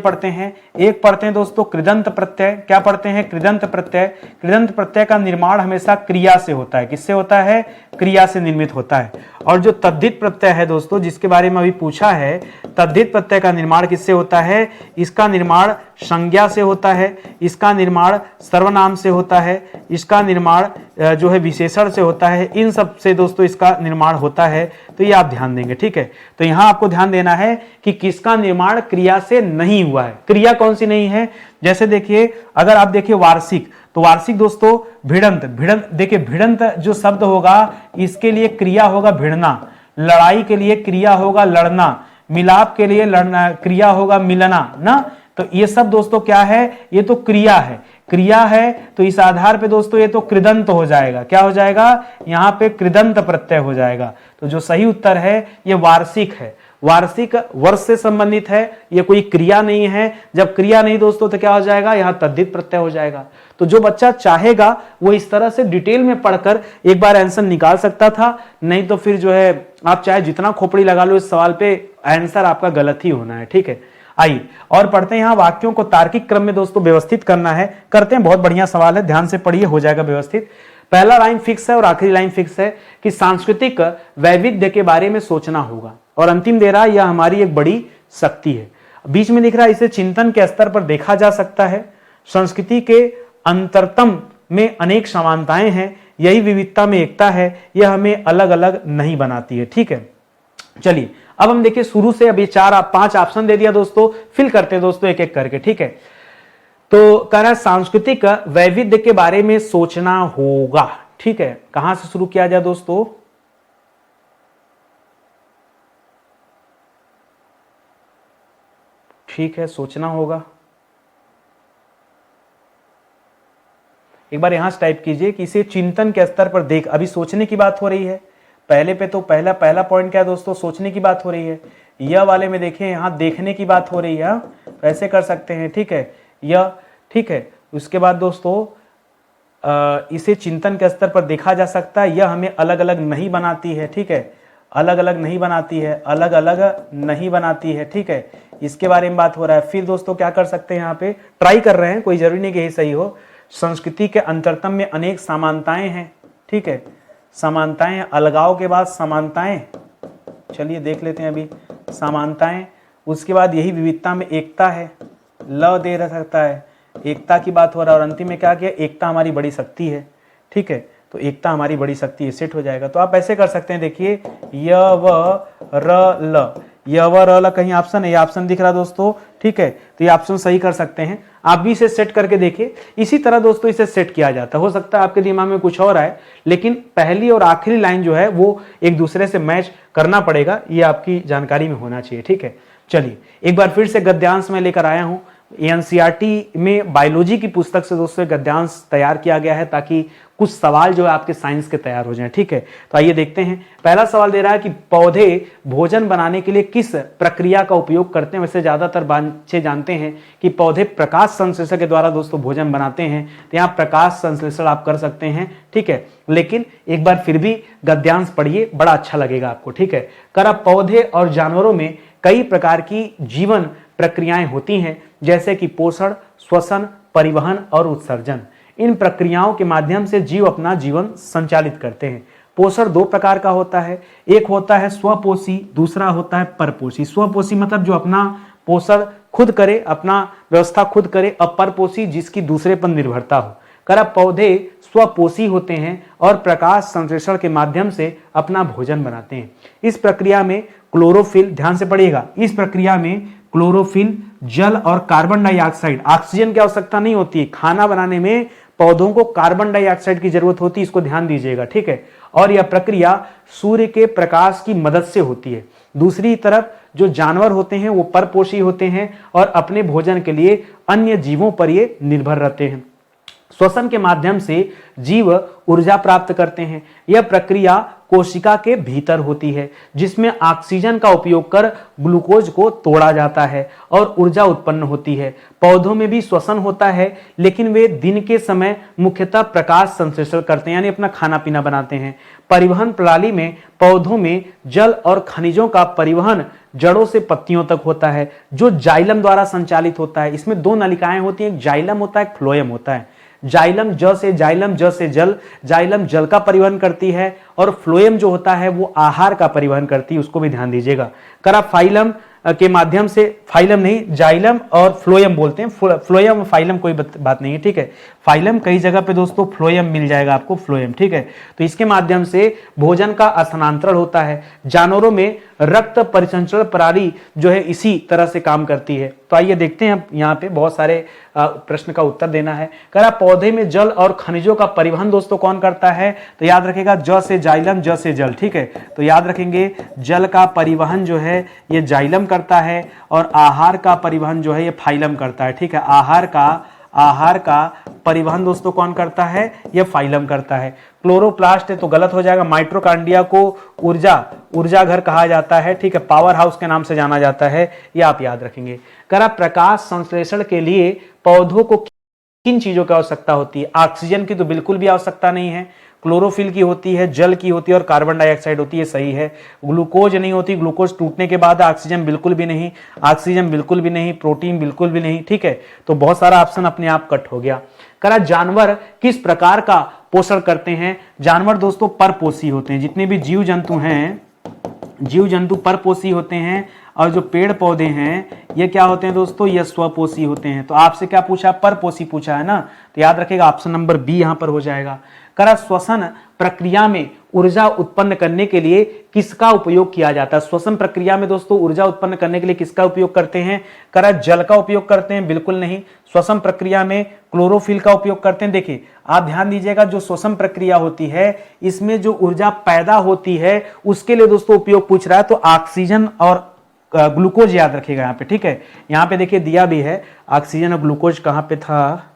पढ़ते हैं। एक पढ़ते हैं दोस्तों कृदंत प्रत्यय। क्या पढ़ते हैं? कृदंत प्रत्यय। कृदंत प्रत्यय का निर्माण हमेशा क्रिया से होता है। किससे होता है? क्रिया से निर्मित होता है। और जो तद्धित प्रत्यय है दोस्तों, जिसके बारे में अभी पूछा है, तद्धित प्रत्यय का निर्माण किससे होता है? इसका निर्माण संज्ञा से होता है, इसका निर्माण सर्वनाम से होता है, इसका निर्माण जो है विशेषण से होता है। इन सब से दोस्तों इसका निर्माण होता है, तो ये आप ध्यान देंगे। ठीक है, तो यहां आपको ध्यान देना है कि किसका निर्माण क्रिया से नहीं हुआ है। क्रिया कौन सी नहीं है? जैसे देखिए, अगर आप देखिए वार्षिक, तो वार्षिक दोस्तों भिड़ंत। देखिए भिड़ंत जो शब्द होगा, इसके लिए क्रिया होगा भिड़ना। लड़ाई के लिए क्रिया होगा लड़ना। मिलाप के लिए लड़ना, क्रिया होगा मिलना ना। तो ये सब दोस्तों क्या है? ये तो क्रिया है। क्रिया है तो इस आधार पे दोस्तों ये तो कृदंत हो जाएगा। क्या हो जाएगा? यहाँ पे कृदंत प्रत्यय हो जाएगा। तो जो सही उत्तर है ये वार्षिक है। वार्षिक वर्ष से संबंधित है, ये कोई क्रिया नहीं है। जब क्रिया नहीं दोस्तों तो क्या हो जाएगा? यहाँ तद्धित प्रत्यय हो जाएगा। तो जो बच्चा चाहेगा वो इस तरह से डिटेल में पढ़कर एक बार आंसर निकाल सकता था, नहीं तो फिर जो है आप चाहे जितना खोपड़ी लगा लो इस सवाल पे, आंसर आपका गलत ही होना है। ठीक है, आइए और पढ़ते हैं। यहाँ वाक्यों को तार्किक क्रम में दोस्तों व्यवस्थित करना है, करते हैं। बहुत बढ़िया सवाल है, ध्यान से पढ़िए, हो जाएगा व्यवस्थित। पहला लाइन फिक्स है और आखिरी लाइन फिक्स है कि सांस्कृतिक वैविध्य के बारे में सोचना होगा। और अंतिम दे रहा है यह हमारी एक बड़ी शक्ति है। बीच में लिख रहा है इसे चिंतन के स्तर पर देखा जा सकता है। संस्कृति के अंतरतम में अनेक समानताएं हैं, यही विविधता में एकता है, यह हमें अलग अलग नहीं बनाती है। ठीक है, चलिए अब हम देखिए शुरू से। अभी 4-5 ऑप्शन दे दिया दोस्तों, फिल करते हैं दोस्तों एक एक करके। ठीक है, तो कह रहा है सांस्कृतिक वैविध्य के बारे में सोचना होगा। ठीक है, कहां से शुरू किया जाए दोस्तों? ठीक है, सोचना होगा। एक बार यहां से टाइप कीजिए कि इसे चिंतन के स्तर पर देख। अभी सोचने की बात हो रही है पहले पे, तो पहला पॉइंट क्या है दोस्तों? सोचने की बात हो रही है। यह वाले में देखिए यहां देखने की बात हो रही है, ऐसे कर सकते हैं। ठीक है, यह ठीक है। उसके बाद दोस्तों इसे चिंतन के स्तर पर देखा जा सकता है, यह हमें अलग अलग नहीं बनाती है। ठीक है, अलग अलग नहीं बनाती है, अलग अलग नहीं बनाती है। ठीक है, इसके बारे में बात हो रहा है। फिर दोस्तों क्या कर सकते हैं? यहाँ पे ट्राई कर रहे हैं, कोई जरूरी नहीं कि यही सही हो। संस्कृति के अंतरतम में अनेक समानताएं हैं, ठीक है, समानताएं हैं, अलगाव के बाद समानताएं, चलिए देख लेते हैं अभी समानताएं, उसके बाद यही विविधता में एकता है, ल दे रह सकता है, एकता की बात हो रहा है, और अंतिम में क्या किया, एकता हमारी बड़ी शक्ति है, ठीक है, तो एकता हमारी बड़ी शक्ति है, सेट हो जाएगा। तो आप ऐसे कर सकते हैं, देखिए य व र ल, य व र ल कहीं ऑप्शन है, ये ऑप्शन दिख रहा है दोस्तों, ठीक है, तो ये ऑप्शन सही कर सकते हैं। आप भी इसे सेट करके देखिए, इसी तरह दोस्तों इसे सेट किया जाता है। हो सकता है आपके दिमाग में कुछ और आए, लेकिन पहली और आखिरी लाइन जो है वो एक दूसरे से मैच करना पड़ेगा, ये आपकी जानकारी में होना चाहिए, ठीक है। चलिए एक बार फिर से गद्यांश में लेकर आया हूं, एनसीईआरटी में बायोलॉजी की पुस्तक से दोस्तों गद्यांश तैयार किया गया है ताकि कुछ सवाल जो है आपके साइंस के तैयार हो जाएं, ठीक है। तो आइए देखते हैं, पहला सवाल दे रहा है कि पौधे भोजन बनाने के लिए किस प्रक्रिया का उपयोग करते हैं। वैसे ज्यादातर बच्चे जानते हैं कि पौधे प्रकाश संश्लेषण के द्वारा दोस्तों भोजन बनाते हैं, तो यहाँ प्रकाश संश्लेषण आप कर सकते हैं, ठीक है, लेकिन एक बार फिर भी गद्यांश पढ़िए, बड़ा अच्छा लगेगा आपको, ठीक है। कर पौधे और जानवरों में कई प्रकार की जीवन प्रक्रियाएं होती हैं, जैसे कि पोषण, श्वसन, परिवहन और उत्सर्जन। इन प्रक्रियाओं के माध्यम से जीव अपना जीवन संचालित करते हैं। पोषण दो प्रकार का होता है, एक होता है स्वपोषी, दूसरा होता है परपोषी। स्वपोषी मतलब जो अपना पोषण खुद करे, अपना व्यवस्था खुद करे, और परपोषी जिसकी दूसरे पर निर्भरता हो। कर पौधे स्वपोषी होते हैं और प्रकाश संश्लेषण के माध्यम से अपना भोजन बनाते हैं। इस प्रक्रिया में क्लोरोफिल, ध्यान से पढ़िएगा, इस प्रक्रिया में क्लोरोफिल, जल और कार्बन डाइऑक्साइड, ऑक्सीजन की आवश्यकता नहीं होती है। खाना बनाने में पौधों को कार्बन डाइऑक्साइड की जरूरत होती है, इसको ध्यान दीजिएगा, ठीक है। और यह प्रक्रिया सूर्य के प्रकाश की मदद से होती है। दूसरी तरफ जो जानवर होते हैं वो परपोषी होते हैं और अपने भोजन के लिए अन्य जीवों पर ये निर्भर रहते हैं। श्वसन के माध्यम से जीव ऊर्जा प्राप्त करते हैं। यह प्रक्रिया कोशिका के भीतर होती है, जिसमें ऑक्सीजन का उपयोग कर ग्लूकोज को तोड़ा जाता है और ऊर्जा उत्पन्न होती है। पौधों में भी श्वसन होता है, लेकिन वे दिन के समय मुख्यतः प्रकाश संश्लेषण करते हैं, यानी अपना खाना पीना बनाते हैं। परिवहन प्रणाली में पौधों में जल और खनिजों का परिवहन जड़ों से पत्तियों तक होता है, जो जाइलम द्वारा संचालित होता है। इसमें दो नलिकाएं होती हैं, एक जाइलम होता है, एक फ्लोएम होता है। जाइलम ज से जाइलम, ज से जल, जाइलम जल का परिवहन करती है और फ्लोएम जो होता है वो आहार का परिवहन करती है, उसको भी ध्यान दीजिएगा। करा फाइलम के माध्यम से, फाइलम नहीं, जाइलम और फ्लोएम बोलते हैं, फ्लोएम फाइलम कोई बात नहीं है, ठीक है। फाइलम कई जगह पे दोस्तों फ्लोएम मिल जाएगा आपको, फ्लोएम, ठीक है। तो इसके माध्यम से भोजन का स्थानांतरण होता है। जानवरों में रक्त परिसंचरण प्रणाली जो है इसी तरह से काम करती है। तो आइए देखते हैं, यहाँ पे बहुत सारे प्रश्न का उत्तर देना है। करा पौधे में जल और खनिजों का परिवहन दोस्तों कौन करता है, तो याद रखेगा ज से जाइलम, ज से जल, ठीक है। तो याद रखेंगे जल का परिवहन जो है ये जाइलम करता है और आहार का परिवहन जो है ये फाइलम करता है, ठीक है। आहार का परिवहन दोस्तों कौन करता है, यह फाइलम करता है। क्लोरोप्लास्ट है तो गलत हो जाएगा। माइटोकॉन्ड्रिया को ऊर्जा घर कहा जाता है, ठीक है, पावर हाउस के नाम से जाना जाता है, यह आप याद रखेंगे। करा प्रकाश संश्लेषण के लिए पौधों को किन चीजों की आवश्यकता होती है, ऑक्सीजन की तो बिल्कुल भी आवश्यकता नहीं है, क्लोरोफिल की होती है, जल की होती है और कार्बन डाइऑक्साइड होती है, सही है। ग्लूकोज नहीं होती, ग्लूकोज टूटने के बाद ऑक्सीजन बिल्कुल भी नहीं, ऑक्सीजन बिल्कुल भी नहीं, प्रोटीन बिल्कुल भी नहीं, ठीक है। तो बहुत सारा ऑप्शन अपने आप कट हो गया। करा जानवर किस प्रकार का पोषण करते हैं, जानवर दोस्तों परपोषी होते हैं। जितने भी जीव जंतु हैं, जीव जंतु परपोषी होते हैं और जो पेड़ पौधे हैं ये क्या होते हैं दोस्तों, ये स्वपोषी होते हैं। तो आपसे क्या पूछा, परपोषी पूछा है ना, तो याद रखेगा ऑप्शन नंबर बी यहां पर हो जाएगा। करा श्वसन प्रक्रिया में ऊर्जा उत्पन्न करने के लिए किसका उपयोग किया जाता है, श्वसन प्रक्रिया में दोस्तों ऊर्जा उत्पन्न करने के लिए किसका उपयोग करते हैं, करा जल का उपयोग करते हैं, बिल्कुल नहीं। श्वसन प्रक्रिया में क्लोरोफिल का उपयोग करते हैं। देखिए आप ध्यान दीजिएगा, जो श्वसन प्रक्रिया होती है इसमें जो ऊर्जा पैदा होती है उसके लिए दोस्तों उपयोग पूछ रहा है, तो ऑक्सीजन और ग्लूकोज याद रखिएगा यहाँ पे, ठीक है। यहाँ पे देखिए दिया भी है ऑक्सीजन और ग्लूकोज, कहाँ पे था,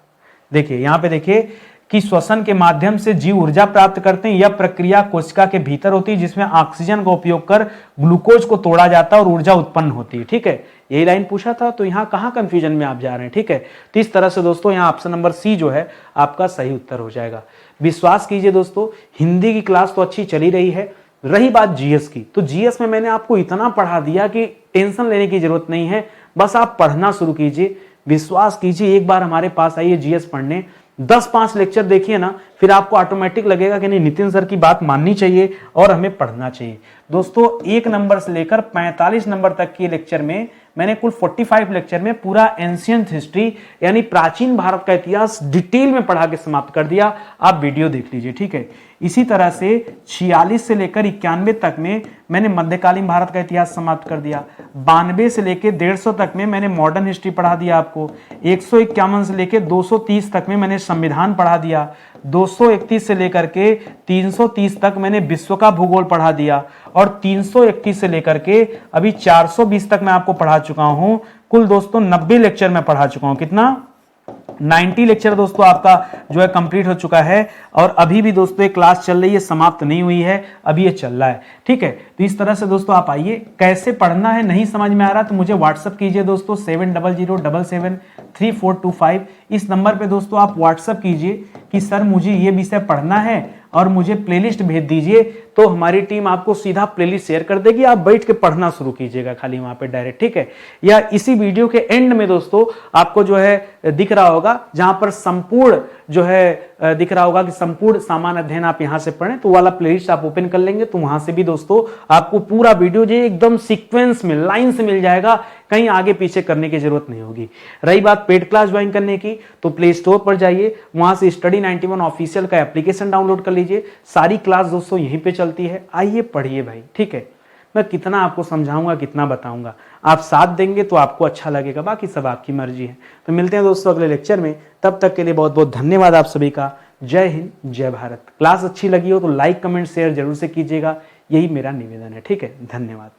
देखिए यहाँ पे देखिए कि श्वसन के माध्यम से जीव ऊर्जा प्राप्त करते हैं। यह प्रक्रिया कोशिका के भीतर होती है, जिसमें ऑक्सीजन का उपयोग कर ग्लूकोज को तोड़ा जाता है और ऊर्जा उत्पन्न होती है, ठीक है। यही लाइन पूछा था, तो यहाँ कहाँ कंफ्यूजन में आप जा रहे हैं, ठीक है। तो इस तरह से दोस्तों यहाँ ऑप्शन नंबर सी जो है आपका सही उत्तर हो जाएगा। विश्वास कीजिए दोस्तों, हिंदी की क्लास तो अच्छी चली रही है, रही बात जीएस की, तो जीएस में मैंने आपको इतना पढ़ा दिया कि टेंशन लेने की जरूरत नहीं है, बस आप पढ़ना शुरू कीजिए। विश्वास कीजिए, एक बार हमारे पास आइए जीएस पढ़ने, 10-5 लेक्चर देखिए ना, फिर आपको ऑटोमेटिक लगेगा कि नहीं, नितिन सर की बात माननी चाहिए और हमें पढ़ना चाहिए। दोस्तों 1 नंबर से लेकर 45 नंबर तक के लेक्चर में मैंने कुल 45 लेक्चर में पूरा एंशियंट हिस्ट्री यानी प्राचीन भारत का इतिहास डिटेल में पढ़ा के समाप्त कर दिया। आप वीडियो देख लीजिए, ठीक है। इसी तरह से 46 से लेकर 91 तक में मैंने मध्यकालीन भारत का इतिहास समाप्त कर दिया। 92 से लेकर 150 तक में मैंने मॉडर्न हिस्ट्री पढ़ा दिया आपको। 151 से लेकर 230 तक में मैंने संविधान पढ़ा दिया। 231 से लेकर के 330 तक मैंने विश्व का भूगोल पढ़ा दिया और 331 से लेकर के अभी 420 तक मैं आपको पढ़ा चुका हूं। कुल दोस्तों 90 लेक्चर मैं पढ़ा चुका हूं। कितना? 90 लेक्चर दोस्तों आपका जो है कंप्लीट हो चुका है और अभी भी दोस्तों एक क्लास चल रही है, समाप्त नहीं हुई है, अभी ये चल रहा है, ठीक है। तो इस तरह से दोस्तों आप आइए, कैसे पढ़ना है नहीं समझ में आ रहा तो मुझे व्हाट्सअप कीजिए दोस्तों 7007734425। इस नंबर पे दोस्तों आप व्हाट्सअप कीजिए कि सर मुझे ये विषय पढ़ना है और मुझे प्लेलिस्ट भेज दीजिए, तो हमारी टीम आपको सीधा प्लेलिस्ट शेयर कर देगी। आप बैठ के पढ़ना शुरू कीजिएगा खाली वहां पे डायरेक्ट, ठीक है। या इसी वीडियो के एंड में दोस्तों आपको जो है दिख रहा होगा, जहां पर संपूर्ण जो है दिख रहा होगा कि संपूर्ण सामान्य अध्ययन आप यहां से पढ़ें, तो वाला प्लेलिस्ट आप ओपन कर लेंगे तो वहां से भी दोस्तों आपको पूरा वीडियो जो एकदम सीक्वेंस में लाइन से मिल जाएगा, कहीं आगे पीछे करने की जरूरत नहीं होगी। रही बात पेड क्लास ज्वाइन करने की, तो प्ले स्टोर पर जाइए, वहां से स्टडी 91 ऑफिशियल का एप्लीकेशन डाउनलोड कर लीजिए। सारी क्लास दोस्तों यहीं पे चलती है, आइए पढ़िए भाई, ठीक है। मैं कितना आपको समझाऊंगा, कितना बताऊंगा, आप साथ देंगे तो आपको अच्छा लगेगा, बाकी सब आपकी मर्जी है। तो मिलते हैं दोस्तों अगले लेक्चर में, तब तक के लिए बहुत बहुत धन्यवाद आप सभी का। जय हिंद, जय भारत। क्लास अच्छी लगी हो तो लाइक, कमेंट, शेयर जरूर से कीजिएगा, यही मेरा निवेदन है, ठीक है। धन्यवाद।